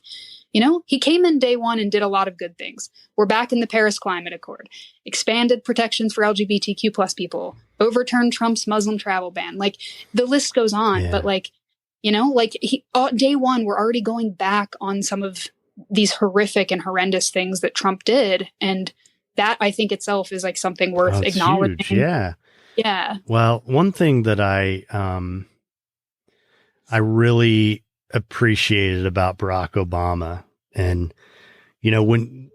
he came in day one and did a lot of good things. We're back in the Paris Climate Accord, expanded protections for LGBTQ plus people, overturned Trump's Muslim travel ban. Like the list goes on, but like, day one, we're already going back on some of these horrific and horrendous things that Trump did. And that I think itself is like something worth acknowledging. Huge. Yeah. Yeah. Well, one thing that I really appreciated about Barack Obama, and when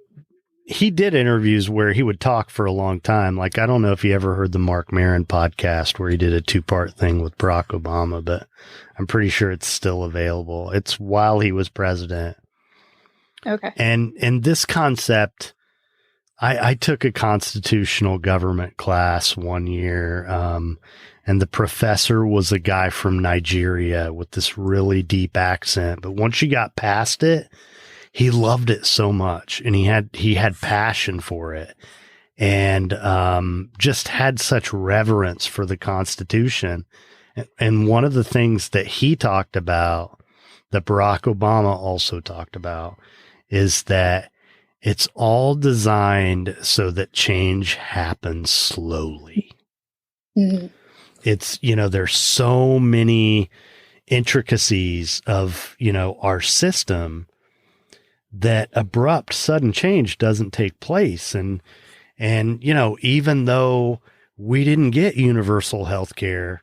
he did interviews where he would talk for a long time, like I don't know if you ever heard the Mark Maron podcast where he did a 2-part thing with Barack Obama, but I'm pretty sure it's still available. It's while he was president. Okay. And this concept, I took a constitutional government class one year, and the professor was a guy from Nigeria with this really deep accent. But once you got past it, he loved it so much, and he had passion for it, and just had such reverence for the Constitution. And one of the things that he talked about that Barack Obama also talked about is that it's all designed so that change happens slowly. Mm-hmm. It's, there's so many intricacies of, our system that abrupt sudden change doesn't take place. And, even though we didn't get universal health care,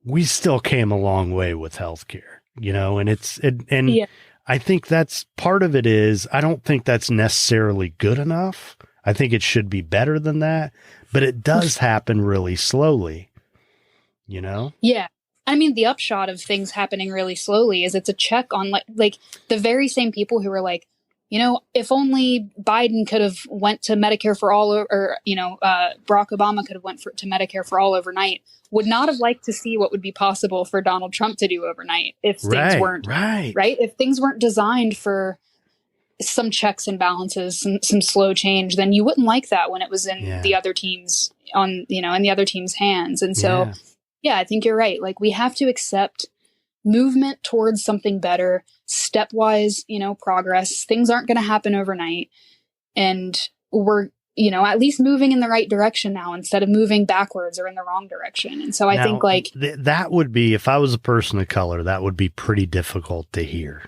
we still came a long way with healthcare, and Yeah. I think that's part of it is I don't think that's necessarily good enough. I think it should be better than that, but it does happen really slowly, Yeah. I mean, the upshot of things happening really slowly is it's a check on like the very same people who are like, if only Biden could have went to Medicare for all, or Barack Obama could have went to Medicare for all overnight, would not have liked to see what would be possible for Donald Trump to do overnight if things weren't right. If things weren't designed for some checks and balances, some slow change, then you wouldn't like that when it was in the other teams in the other team's hands. And so, I think you're right. Like, we have to accept movement towards something better, stepwise, progress. Things aren't going to happen overnight. And we're, at least moving in the right direction now instead of moving backwards or in the wrong direction. And so I think that would be, if I was a person of color, that would be pretty difficult to hear.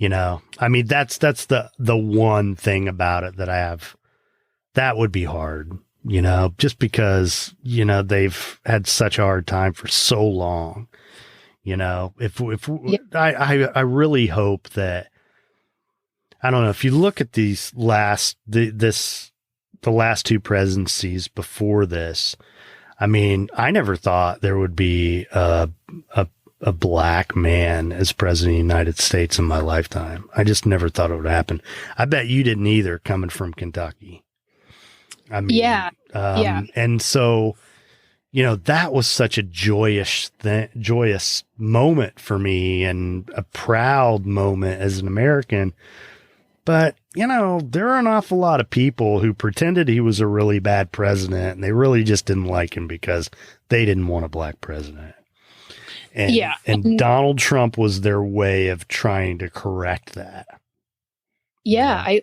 I mean, that's the one thing about it that I have, that would be hard, just because, they've had such a hard time for so long. I really hope that, I don't know, if you look at these the last two presidencies before this, I mean, I never thought there would be a black man as president of the United States in my lifetime. I just never thought it would happen. I bet you didn't either, coming from Kentucky. I mean, and so, that was such a joyous moment for me and a proud moment as an American. But, there are an awful lot of people who pretended he was a really bad president, and they really just didn't like him because they didn't want a black president. And Donald Trump was their way of trying to correct that. Yeah.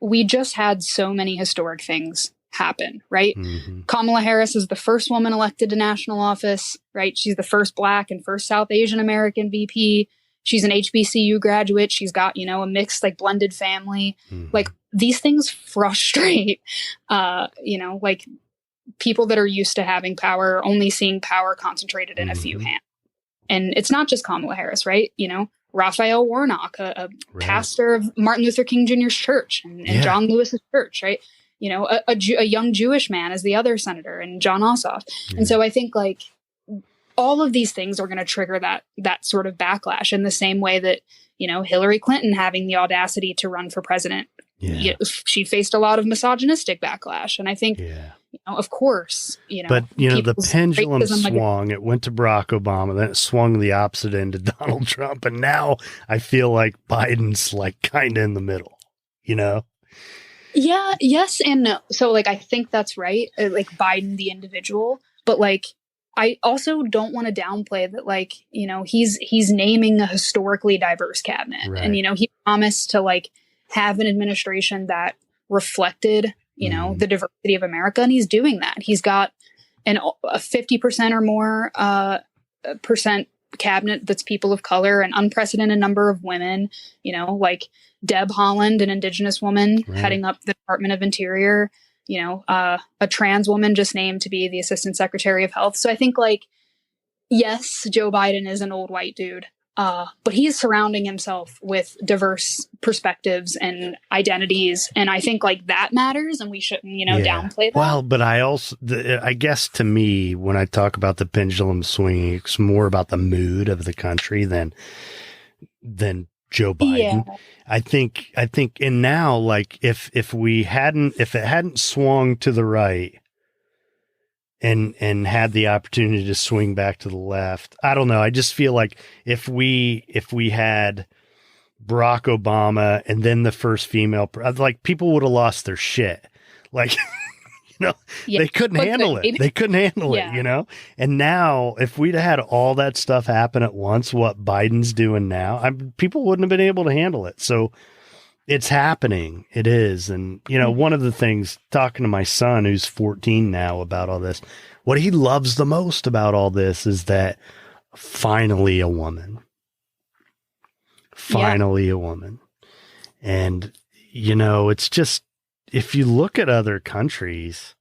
We just had so many historic things happen, right? Mm-hmm. Kamala Harris is the first woman elected to national office, right? She's the first Black and first South Asian American VP. She's an HBCU graduate. She's got, a mixed, blended family. Mm-hmm. These things frustrate, people that are used to having power, only seeing power concentrated in a few hands. And it's not just Kamala Harris, right? Raphael Warnock, a pastor of Martin Luther King Jr.'s church and John Lewis's church, right? A young Jewish man as the other senator, and John Ossoff. Yeah. And so I think all of these things are going to trigger that sort of backlash in the same way that, Hillary Clinton having the audacity to run for president. Yeah. She faced a lot of misogynistic backlash. And I think, of course, but the pendulum swung, it went to Barack Obama, then it swung the opposite end to Donald Trump. And now I feel like Biden's kind of in the middle, Yeah. Yes. And no. So I think that's right. Biden, the individual, but I also don't want to downplay that, he's naming a historically diverse cabinet. Right. And, he promised to have an administration that reflected, the diversity of America. And he's doing that. He's got a 50% or more percent cabinet that's people of color, an unprecedented number of women, Deb Haaland, an Indigenous woman heading up the Department of Interior, a trans woman just named to be the Assistant Secretary of Health. So I think yes, Joe Biden is an old white dude, but he's surrounding himself with diverse perspectives and identities. And I think that matters, and we shouldn't, downplay that. Well, but I guess to me, when I talk about the pendulum swinging, it's more about the mood of the country than Joe Biden. Yeah. I think, and now, if it hadn't swung to the right and had the opportunity to swing back to the left, I don't know. I just feel like if we had Barack Obama and then the first female, people would have lost their shit. know, Yeah. they couldn't handle it. They couldn't handle it, you know? And now if we'd had all that stuff happen at once, what Biden's doing now, people wouldn't have been able to handle it. So it's happening. It is. And, you know, one of the things, talking to my son, who's 14 now, about all this, what he loves the most about all this is that finally a woman. Finally a woman. And, you know, it's just, if you look at other countries,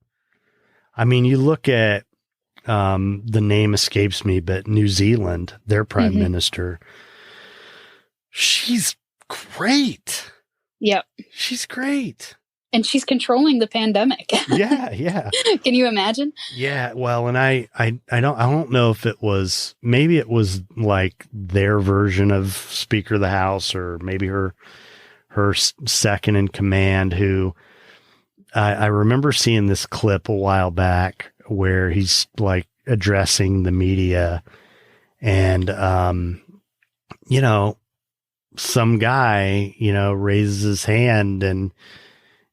I mean, you look at, the name escapes me, but New Zealand, their prime minister, she's great. Yep. She's great. And she's controlling the pandemic. Yeah. Can you imagine? Yeah. Well, and I don't know if maybe it was like their version of Speaker of the House, or maybe her second in command, who I remember seeing this clip a while back where he's like addressing the media, and, you know, some guy, you know, raises his hand and,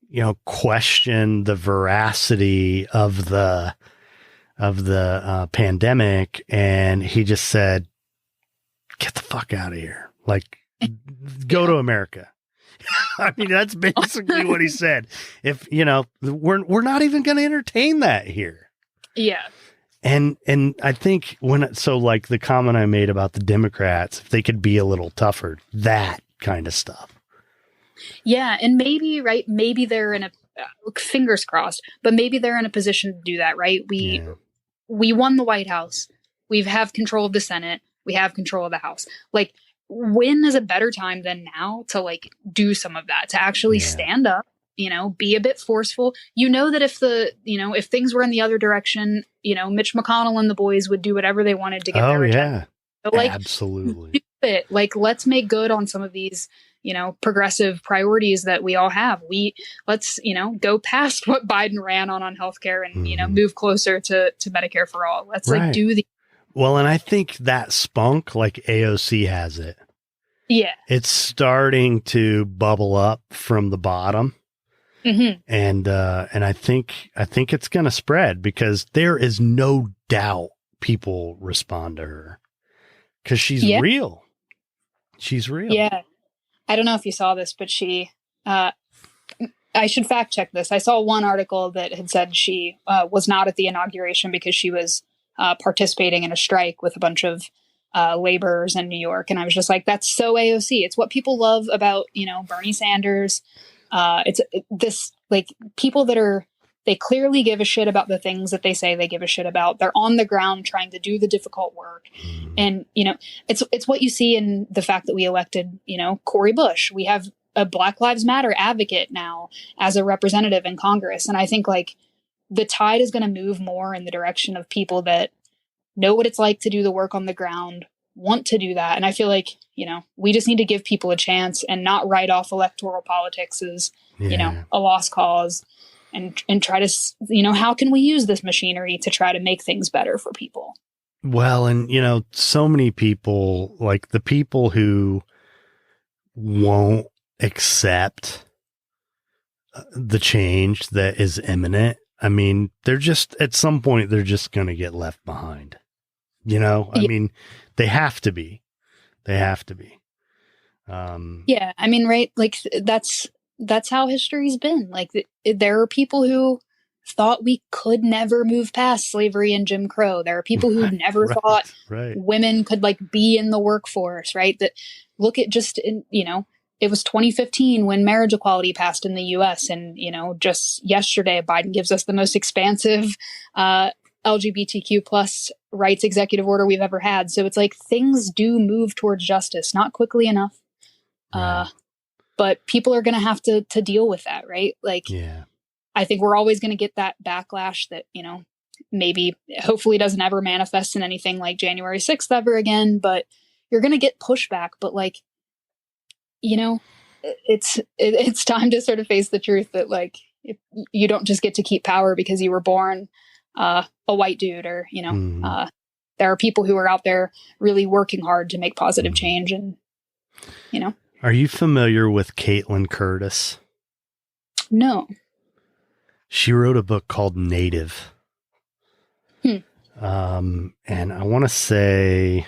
you know, question the veracity of the pandemic. And he just said, get the fuck out of here. Like, go to America. I mean, that's basically what he said. If, you know, we're not even going to entertain that here. Yeah. And I think like the comment I made about the Democrats, if they could be a little tougher, that kind of stuff. Yeah. And maybe they're in a, fingers crossed, but maybe they're in a position to do that, right? We won the White House. We have control of the Senate. We have control of the House. Like, when is a better time than now to like do some of that, to actually stand up, you know, be a bit forceful. You know, that if things were in the other direction, you know, Mitch McConnell and the boys would do whatever they wanted to get their agenda. So, like, absolutely. Do it. Like, let's make good on some of these, you know, progressive priorities that we all have. Let's, you know, go past what Biden ran on healthcare and, you know, move closer to Medicare for all. Let's like do the. Well, and I think that spunk, like AOC has it. Yeah. It's starting to bubble up from the bottom. Mm-hmm. And I think it's going to spread, because there is no doubt people respond to her, because she's real. She's real. Yeah. I don't know if you saw this, but I should fact check this. I saw one article that had said she was not at the inauguration because she was participating in a strike with a bunch of laborers in New York. And I was just like, that's so AOC. It's what people love about, you know, Bernie Sanders. This like people they clearly give a shit about the things that they say they give a shit about. They're on the ground trying to do the difficult work. And, you know, it's what you see in the fact that we elected, you know, Cori Bush. We have a Black Lives Matter advocate now as a representative in Congress. And I think like the tide is going to move more in the direction of people that know what it's like to do the work on the ground, want to do that. And I feel like, you know, we just need to give people a chance and not write off electoral politics as, you know, a lost cause, and try to, you know, how can we use this machinery to try to make things better for people? Well, and, you know, so many people, like the people who won't accept the change that is imminent, I mean, they're just, at some point, they're just going to get left behind. You know, I mean, they have to be. They have to be. Yeah, I mean, right? Like, that's how history's been. Like, there are people who thought we could never move past slavery and Jim Crow. There are people who never thought women could like be in the workforce, right? That look at just, you know, it was 2015 when marriage equality passed in the US. And, you know, just yesterday, Biden gives us the most expansive LGBTQ plus rights executive order we've ever had. So it's like things do move towards justice, not quickly enough. But people are going to have to deal with that, right? Like, I think we're always going to get that backlash that, you know, maybe hopefully doesn't ever manifest in anything like January 6th ever again, but you're going to get pushback. But like, you know, it's time to sort of face the truth that like, if you don't just get to keep power because you were born a white dude, or, you know, there are people who are out there really working hard to make positive change. And, you know. Are you familiar with Kaitlin Curtice? No. She wrote a book called Native. And I want to say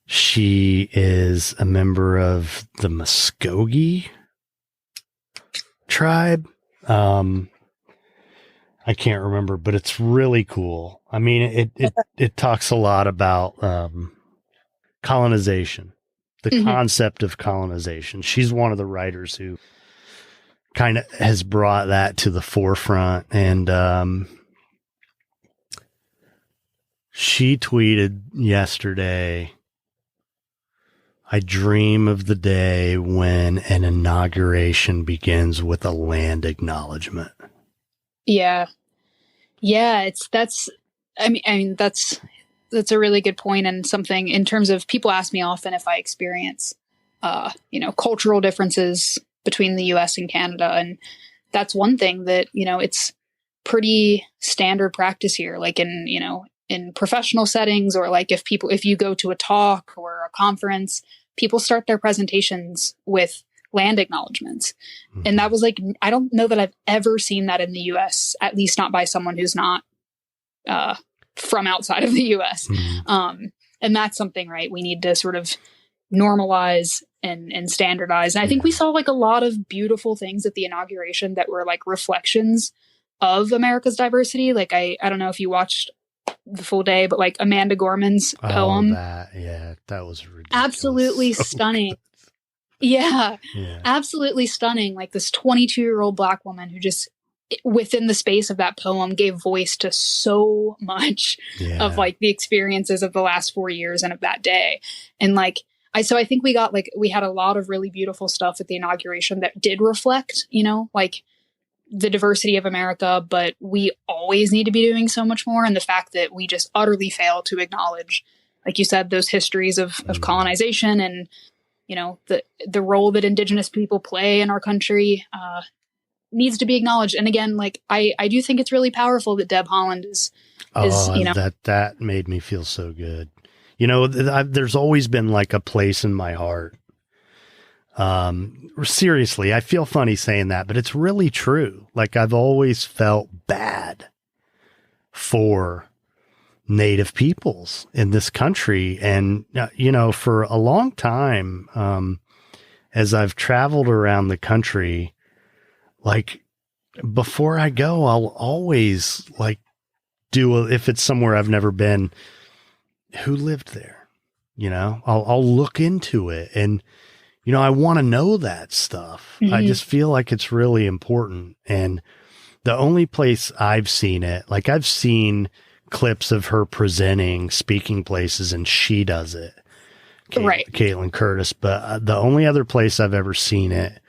she is a member of the Muskogee tribe. I can't remember, but it's really cool. I mean, it talks a lot about colonization, the concept of colonization. She's one of the writers who kind of has brought that to the forefront. And she tweeted yesterday, "I dream of the day when an inauguration begins with a land acknowledgement." Yeah. Yeah. That's a really good point, and something in terms of people ask me often if I experience, cultural differences between the US and Canada. And that's one thing that, it's pretty standard practice here, like in professional settings, or like if you go to a talk or a conference, people start their presentations with land acknowledgements. And that was like, I don't know that I've ever seen that in the US, at least not by someone who's not from outside of the US. And that's something, right, we need to sort of normalize and standardize. And I think we saw like a lot of beautiful things at the inauguration that were like reflections of America's diversity. Like I don't know if you watched the full day, but like Amanda Gorman's poem. That was ridiculous. Absolutely stunning. Yeah, absolutely stunning. Like this 22-year-old Black woman who just, within the space of that poem, gave voice to so much of like the experiences of the last 4 years and of that day. And like, I think we had a lot of really beautiful stuff at the inauguration that did reflect, like the diversity of America, but we always need to be doing so much more. And the fact that we just utterly fail to acknowledge, like you said, those histories of colonization and, the role that Indigenous people play in our country needs to be acknowledged. And again, like I do think it's really powerful that Deb Haaland is that made me feel so good. There's always been like a place in my heart. Seriously, I feel funny saying that, but it's really true. Like I've always felt bad for Native peoples in this country. And, for a long time, as I've traveled around the country, like before I go, I'll always like if it's somewhere I've never been, who lived there, I'll look into it. And, I want to know that stuff. I just feel like it's really important. And the only place I've seen it, like I've seen clips of her presenting speaking places and she does it. Right. Kaitlin Curtice. But the only other place I've ever seen it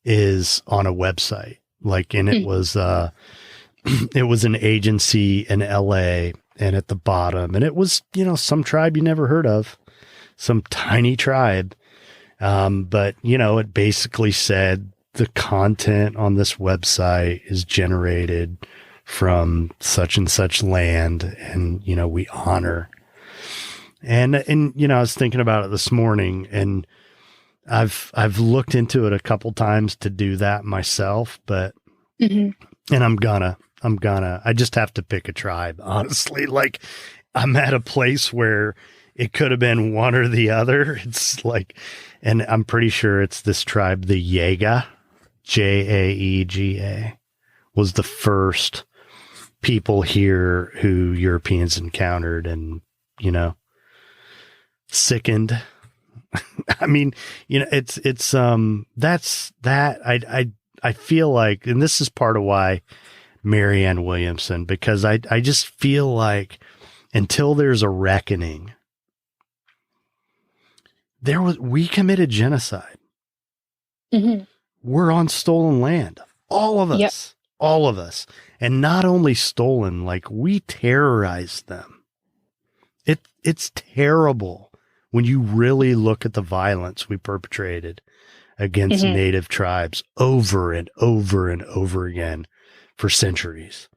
is on a website. Like, and it was an agency in LA, and at the bottom, and it was, some tribe you never heard of, some tiny tribe. But it basically said the content on this website is generated from such and such land, and, we honor. And, I was thinking about it this morning, and I've looked into it a couple times to do that myself, but, and I just have to pick a tribe, honestly. Like I'm at a place where it could have been one or the other. It's like, and I'm pretty sure it's this tribe, the Jaega, Jaega, was the first people here who Europeans encountered and, sickened. I mean, that's that. I feel like, and this is part of why Marianne Williamson, because I just feel like until there's a reckoning, we committed genocide. We're on stolen land. All of us. And not only stolen, like we terrorized them. It's terrible when you really look at the violence we perpetrated against Native tribes over and over and over again for centuries.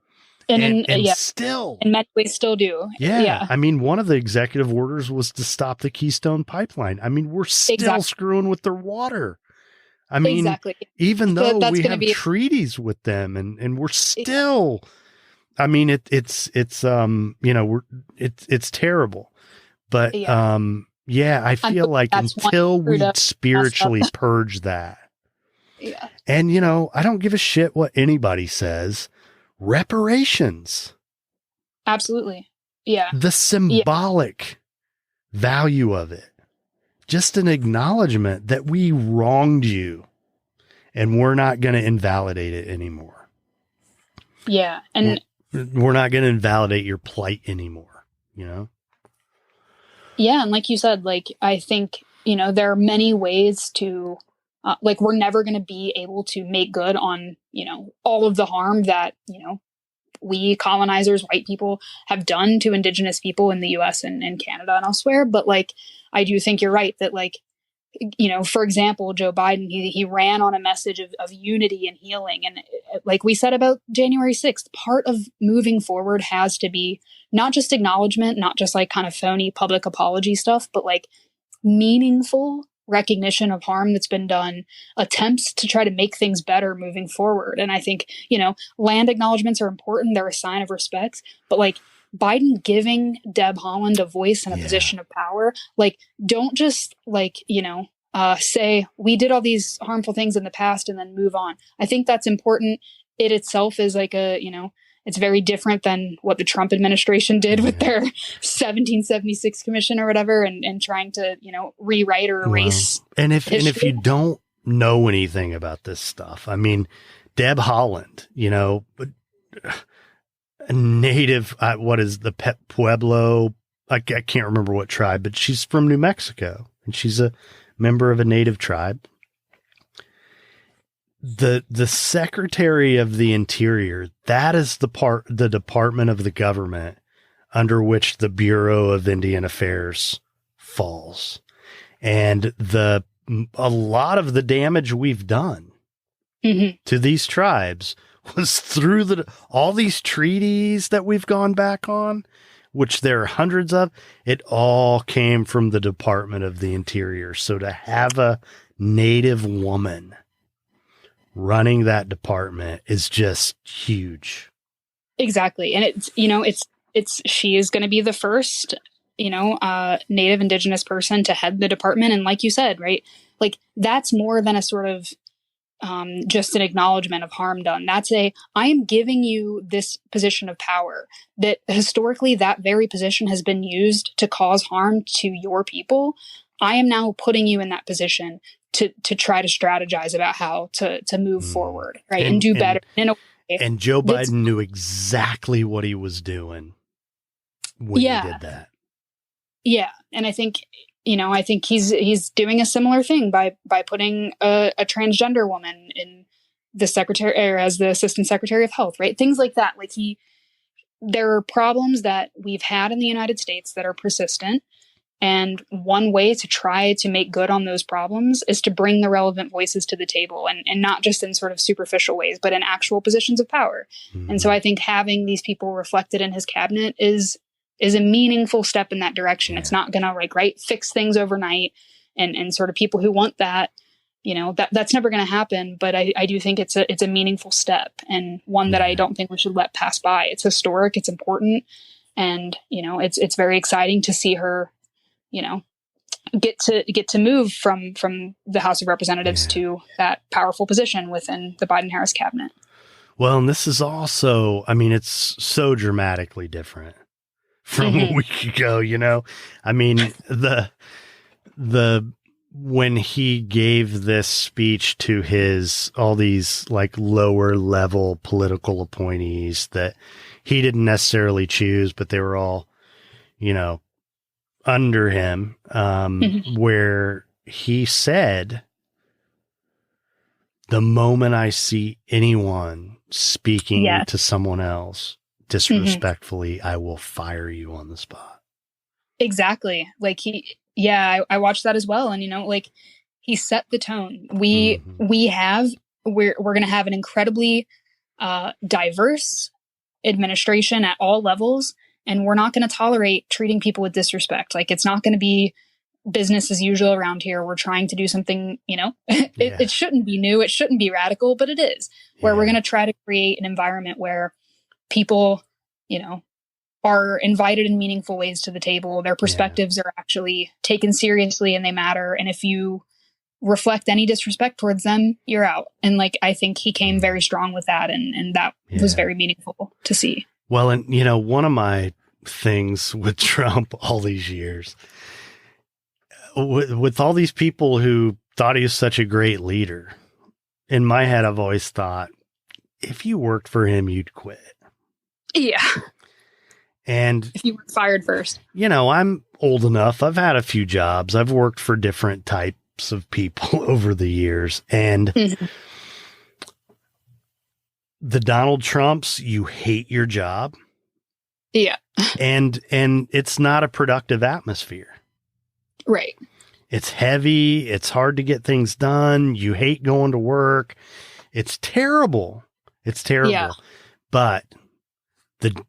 And still, in many ways still do. Yeah. I mean, one of the executive orders was to stop the Keystone Pipeline. I mean, we're still screwing with their water. I mean, exactly. even though That's we gonna have be treaties with them and we're still, I mean, it's it's terrible, but, yeah. I feel like That's one until screwed we up, messed up. spiritually purge that, Yeah, and, I don't give a shit what anybody says, reparations, absolutely. Yeah, the yeah, symbolic value of it, just an acknowledgement that we wronged you and we're not going to invalidate it anymore. yeah. And We're not going to invalidate your plight anymore, yeah, and like you said, like, I think, there are many ways to, like, we're never going to be able to make good on, all of the harm that, we colonizers, white people, have done to Indigenous people in the US and Canada and elsewhere. But, like, I do think you're right that, like, for example, Joe Biden, he ran on a message of unity and healing. And like we said about January 6th, part of moving forward has to be not just acknowledgement, not just like kind of phony public apology stuff, but like meaningful recognition of harm that's been done, attempts to try to make things better moving forward. And I think, land acknowledgements are important. They're a sign of respect, but like Biden giving Deb Haaland a voice and a position of power, like, don't just like, say we did all these harmful things in the past and then move on. I think that's important. It itself is like it's very different than what the Trump administration did with their 1776 commission or whatever, and trying to, rewrite or erase. Well, and if you don't know anything about this stuff, I mean, Deb Haaland, a native, what is the Pueblo? I can't remember what tribe, but she's from New Mexico and she's a member of a native tribe. The Secretary of the Interior, that is the department of the government under which the Bureau of Indian Affairs falls. And a lot of the damage we've done to these tribes was through all these treaties that we've gone back on, which there are hundreds of. It all came from the Department of the Interior. So to have a Native woman running that department is just huge. Exactly. And she is going to be the first, Native Indigenous person to head the department. And like you said, right, like that's more than a sort of just an acknowledgement of harm done. That's I am giving you this position of power that historically that very position has been used to cause harm to your people. I am now putting you in that position to try to strategize about how to move forward, right, and do better in a way. And Joe Biden knew exactly what he was doing when he did that. Yeah, and I think he's doing a similar thing by putting a transgender woman in the secretary or as the assistant secretary of health, right? Things like that. Like there are problems that we've had in the United States that are persistent. And one way to try to make good on those problems is to bring the relevant voices to the table, and not just in sort of superficial ways, but in actual positions of power. And so I think having these people reflected in his cabinet is a meaningful step in that direction. It's not going to fix things overnight, and sort of people who want that, that's never going to happen. But I do think it's a meaningful step, and one that I don't think we should let pass by. It's historic. It's important. And, it's very exciting to see her, get to move from the House of Representatives to that powerful position within the Biden-Harris cabinet. Well, and this is also, I mean, it's so dramatically different from a week ago, I mean, when he gave this speech to all these like lower level political appointees that he didn't necessarily choose, but they were all, under him, where he said, the moment I see anyone speaking to someone else disrespectfully, I will fire you on the spot. Exactly. Like I watched that as well. And, he set the tone. We're going to have an incredibly diverse administration at all levels. And we're not going to tolerate treating people with disrespect. Like, it's not going to be business as usual around here. We're trying to do something, it shouldn't be new. It shouldn't be radical, but it is, where we're going to try to create an environment where people, are invited in meaningful ways to the table. Their perspectives are actually taken seriously and they matter. And if you reflect any disrespect towards them, you're out. And like, I think he came very strong with that. And that was very meaningful to see. Well, and one of my things with Trump all these years, with all these people who thought he was such a great leader, in my head, I've always thought, if you worked for him, you'd quit. Yeah. And if you were fired first, I'm old enough. I've had a few jobs. I've worked for different types of people over the years. And the Donald Trumps, you hate your job. Yeah. And it's not a productive atmosphere. Right. It's heavy. It's hard to get things done. You hate going to work. It's terrible. It's terrible. Yeah. But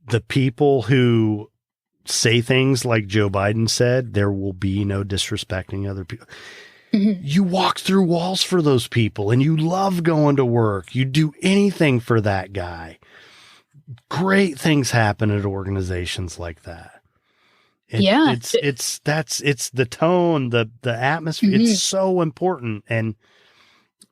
the people who say things like Joe Biden said, there will be no disrespecting other people. You walk through walls for those people and you love going to work. You do anything for that guy. Great things happen at organizations like that. It's the tone, the atmosphere. It's so important. And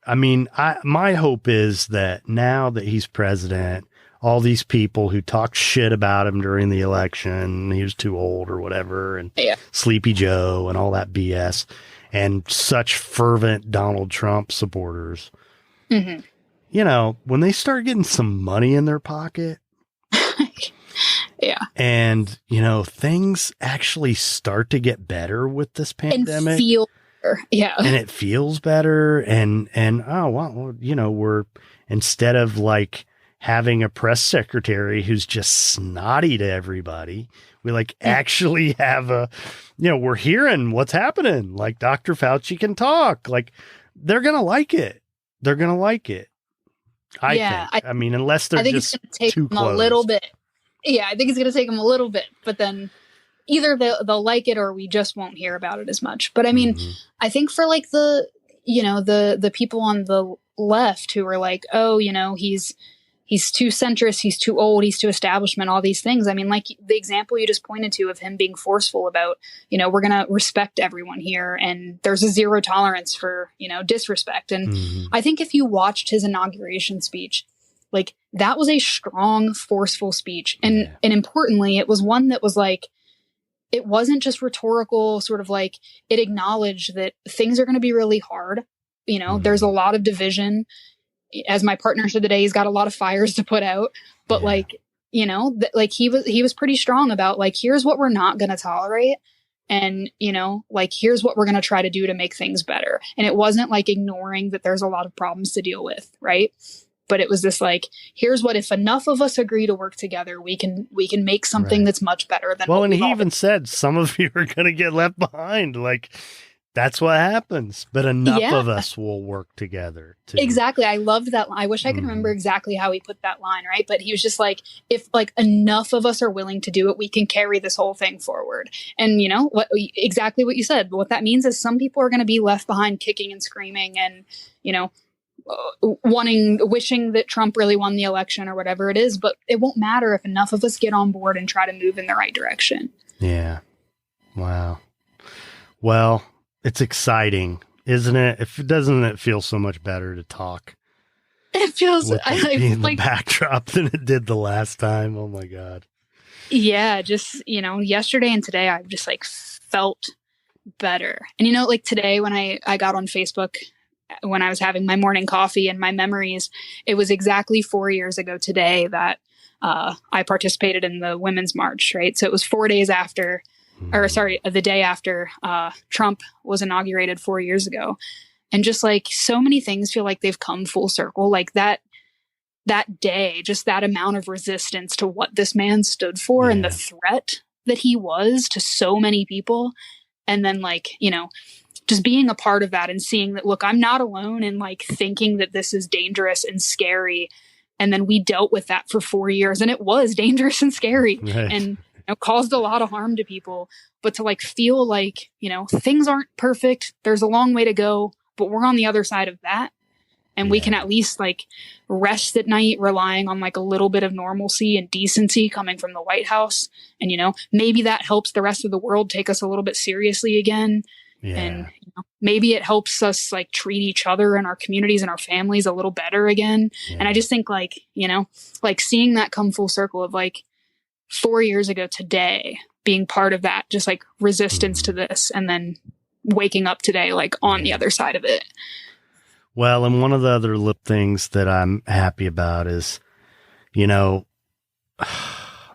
I mean, my hope is that now that he's president, all these people who talked shit about him during the election, he was too old or whatever, and Sleepy Joe and all that BS, and such fervent Donald Trump supporters, when they start getting some money in their pocket, and, things actually start to get better with this pandemic. And feel better. Yeah. And it feels better. And we're, instead of like having a press secretary who's just snotty to everybody, we actually have we're hearing what's happening. Like Dr. Fauci can talk. Like they're going to like it. They're going to like it. I think. I mean, unless they're just it's gonna take too them close. A little bit. Yeah, I think it's going to take them a little bit, but then either they'll like it or we just won't hear about it as much. But I mean, I think for like the people on the left who are like, oh, he's too centrist, he's too old, he's too establishment, all these things. I mean, like the example you just pointed to of him being forceful about, we're going to respect everyone here and there's a zero tolerance for, disrespect. And I think if you watched his inauguration speech, like that was a strong, forceful speech. And importantly, it was one that was like, it wasn't just rhetorical, sort of like it acknowledged that things are going to be really hard. There's a lot of division. As my partner said today, he's got a lot of fires to put out, but he was pretty strong about like, here's what we're not going to tolerate. And, here's what we're going to try to do to make things better. And it wasn't like ignoring that there's a lot of problems to deal with. Right. But it was this like, here's what, if enough of us agree to work together, we can make something that's much better than. Well, and he even said some of you are going to get left behind. Like that's what happens. But enough of us will work together. Exactly. I loved that. I wish I could remember exactly how he put that line. Right. But he was just like, if like enough of us are willing to do it, we can carry this whole thing forward. And exactly what you said. What that means is some people are going to be left behind kicking and screaming and, wishing that Trump really won the election or whatever it is, but it won't matter if enough of us get on board and try to move in the right direction. Yeah. Wow. Well, it's exciting, isn't it? Doesn't it feel so much better to talk? It feels with the backdrop than it did the last time. Oh my God. Yeah. Just, yesterday and today I've just like felt better. And, like today when I got on Facebook, when I was having my morning coffee and my memories, it was exactly 4 years ago today that I participated in the Women's March, right? So it was 4 days after, the day after Trump was inaugurated 4 years ago. And just like so many things feel like they've come full circle. Like that day, just that amount of resistance to what this man stood for and the threat that he was to so many people. And then just being a part of that and seeing that, look, I'm not alone in like thinking that this is dangerous and scary. And then we dealt with that for 4 years and it was dangerous and scary. Right. And caused a lot of harm to people, but to like feel like, things aren't perfect. There's a long way to go, but we're on the other side of that. And we can at least like rest at night relying on like a little bit of normalcy and decency coming from the White House. And, maybe that helps the rest of the world take us a little bit seriously again. Yeah. And maybe it helps us like treat each other and our communities and our families a little better again. Yeah. And I just think like, like seeing that come full circle of like 4 years ago today, being part of that, just like resistance to this, and then waking up today, like on the other side of it. Well, and one of the other things that I'm happy about is, I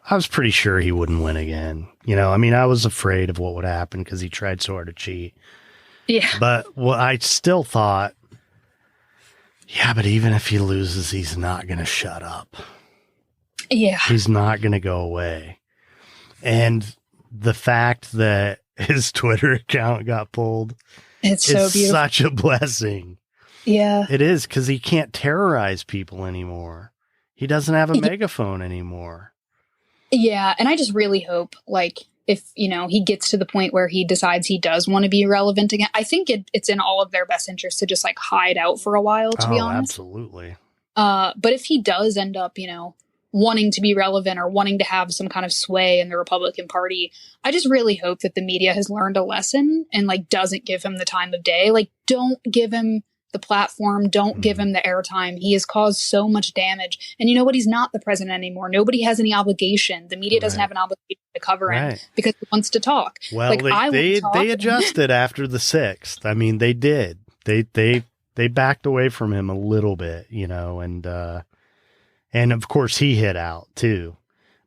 was pretty sure he wouldn't win again. I was afraid of what would happen because he tried so hard to cheat. Yeah. But I still thought, but even if he loses, he's not going to shut up. Yeah. He's not going to go away. And the fact that his Twitter account got pulled, it's so beautiful. Such a blessing. Yeah. It is, because he can't terrorize people anymore. He doesn't have a megaphone anymore. Yeah. And I just really hope, like, if, he gets to the point where he decides he does want to be relevant again, I think it's in all of their best interest to just, like, hide out for a while, to be honest. Absolutely. But if he does end up, wanting to be relevant or wanting to have some kind of sway in the Republican Party, I just really hope that the media has learned a lesson and, like, doesn't give him the time of day. Like, don't give him the platform. Don't give him the airtime. He has caused so much damage. And you know what? He's not the president anymore. Nobody has any obligation. The media doesn't have an obligation to cover him because he wants to talk. Well, like, they adjusted after the 6th. I mean, they did. They backed away from him a little bit, and of course he hit out too.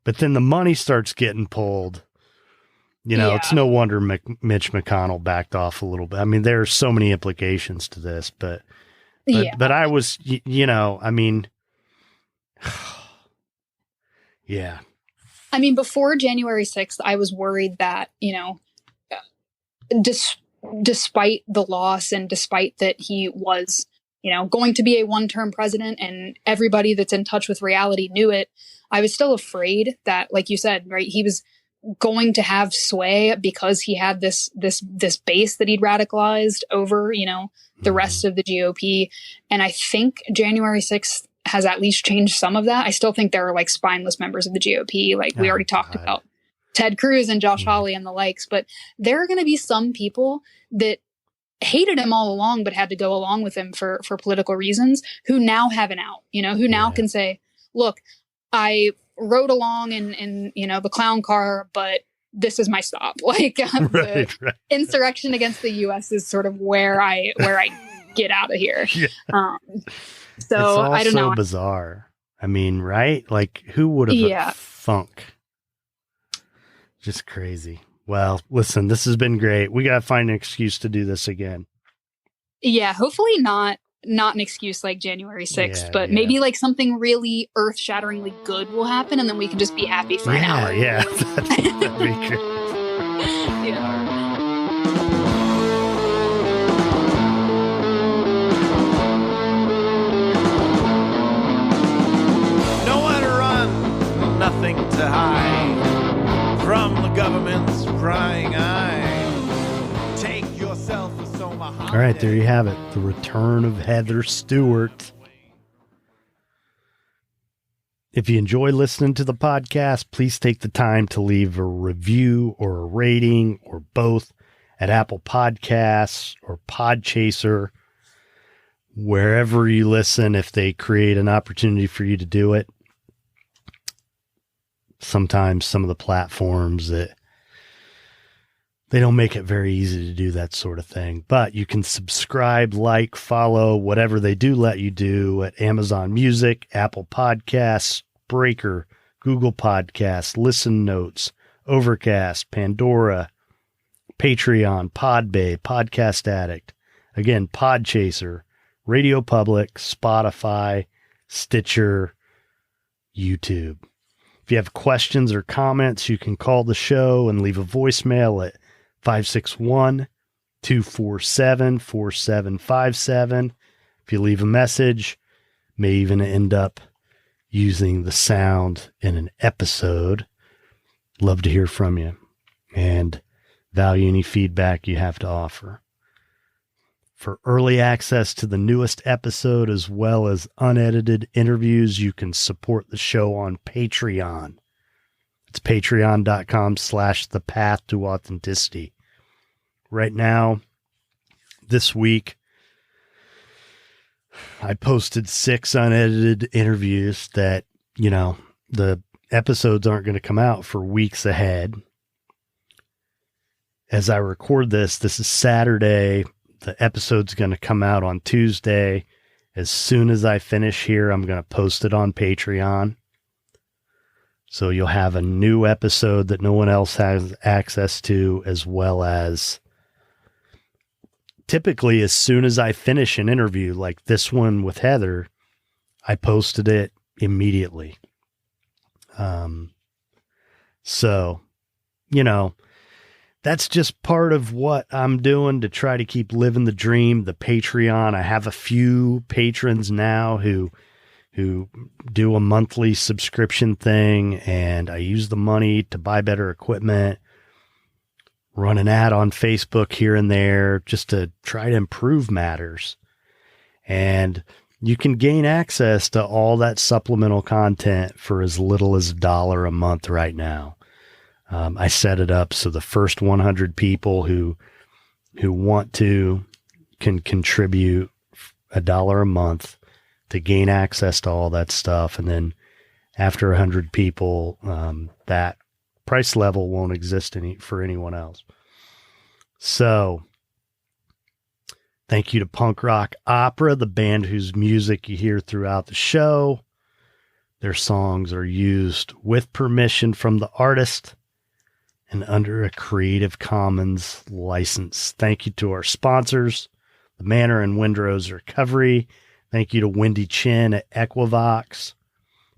But then the money starts getting pulled. It's no wonder Mitch McConnell backed off a little bit. I mean, there are so many implications to this, but I was, I mean, yeah. I mean, before January 6th, I was worried that, despite the loss and despite that he was, going to be a one-term president and everybody that's in touch with reality knew it, I was still afraid that, like you said, right, he was going to have sway because he had this base that he'd radicalized over, the rest of the GOP. And I think January 6th has at least changed some of that. I still think there are like spineless members of the GOP. Like we already talked about Ted Cruz and Josh Hawley and the likes, but there are going to be some people that hated him all along, but had to go along with him for political reasons, who now have an out, who now can say, look, I rode along in the clown car, but this is my stop. Like the insurrection against the U.S. is sort of where I get out of here. Yeah. So I don't know. So bizarre. I mean, right? Like, who would have thunk? Just crazy. Well, listen, this has been great. We got to find an excuse to do this again. Yeah, hopefully not an excuse like January 6th, but maybe like something really earth-shatteringly good will happen, and then we can just be happy for an hour. Yeah, that'd be good. Nowhere to run, nothing to hide from the government's prying eye. Take yourself a soma holiday. All right, there you have it. The return of Heather Stewart. If you enjoy listening to the podcast, please take the time to leave a review or a rating or both at Apple Podcasts or Podchaser, wherever you listen, if they create an opportunity for you to do it. Sometimes some of the platforms that they don't make it very easy to do that sort of thing, but you can subscribe, like, follow, whatever they do let you do at Amazon Music, Apple Podcasts, Breaker, Google Podcasts, Listen Notes, Overcast, Pandora, Patreon, Podbay, Podcast Addict, again, Podchaser, Radio Public, Spotify, Stitcher, YouTube. If you have questions or comments, you can call the show and leave a voicemail at 561-247-4757. If you leave a message, may even end up using the sound in an episode. Love to hear from you and value any feedback you have to offer. For early access to the newest episode as well as unedited interviews, you can support the show on Patreon. It's patreon.com/thepath-to-authenticity. Right now, this week, I posted 6 unedited interviews that, the episodes aren't going to come out for weeks ahead. As I record this is Saturday. The episode's going to come out on Tuesday. As soon as I finish here, I'm going to post it on Patreon. So you'll have a new episode that no one else has access to, as well as typically as soon as I finish an interview like this one with Heather, I posted it immediately. So, that's just part of what I'm doing to try to keep living the dream, the Patreon. I have a few patrons now who do a monthly subscription thing, and I use the money to buy better equipment, run an ad on Facebook here and there just to try to improve matters. And you can gain access to all that supplemental content for as little as $1 a month right now. I set it up so the first 100 people who want to can contribute $1 a month to gain access to all that stuff. And then after 100 people, that price level won't exist for anyone else. So thank you to Punk Rock Opera, the band whose music you hear throughout the show. Their songs are used with permission from the artist and under a Creative Commons license. Thank you to our sponsors, the Manor and Windrose Recovery. Thank you to Wendy Chin at Equivox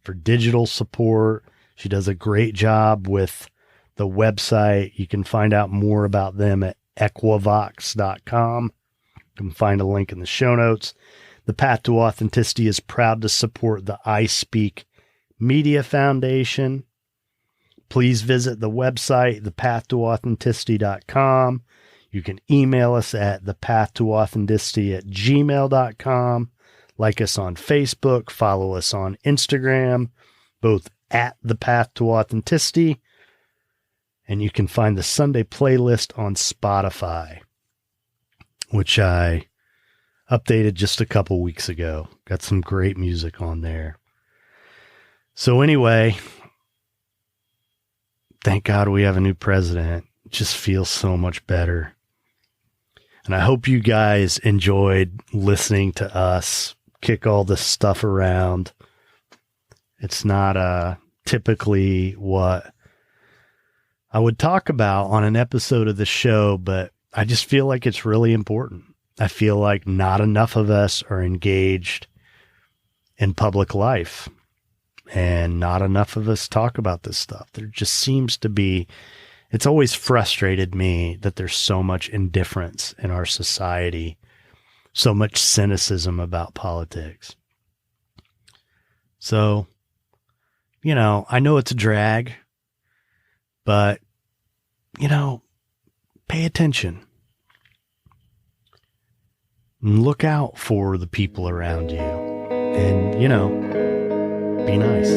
for digital support. She does a great job with the website. You can find out more about them at equivox.com. You can find a link in the show notes. The Path to Authenticity is proud to support the I Speak Media Foundation. Please visit the website, thepathtooauthenticity.com. You can email us at thepathtooauthenticity@gmail.com. Like us on Facebook, follow us on Instagram, both at The Path to Authenticity. And you can find the Sunday playlist on Spotify, which I updated just a couple weeks ago. Got some great music on there. So anyway, thank God we have a new president. It just feels so much better. And I hope you guys enjoyed listening to us kick all this stuff around. It's not typically what I would talk about on an episode of the show, but I just feel like it's really important. I feel like not enough of us are engaged in public life, and not enough of us talk about this stuff. There just seems to be, it's always frustrated me that there's so much indifference in our society, so much cynicism about politics. So, I know it's a drag, but, pay attention. And look out for the people around you. And, be nice.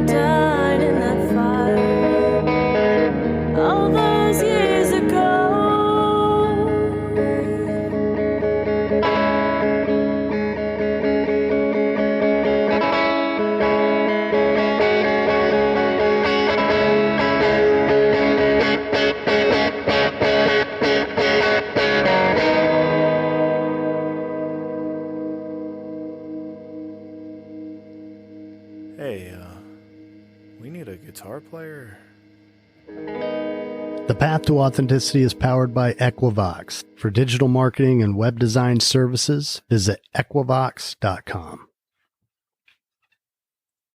died in that fire all those years ago. Hey, we need a guitar player. The Path to Authenticity is powered by Equivox. For digital marketing and web design services, visit equivox.com.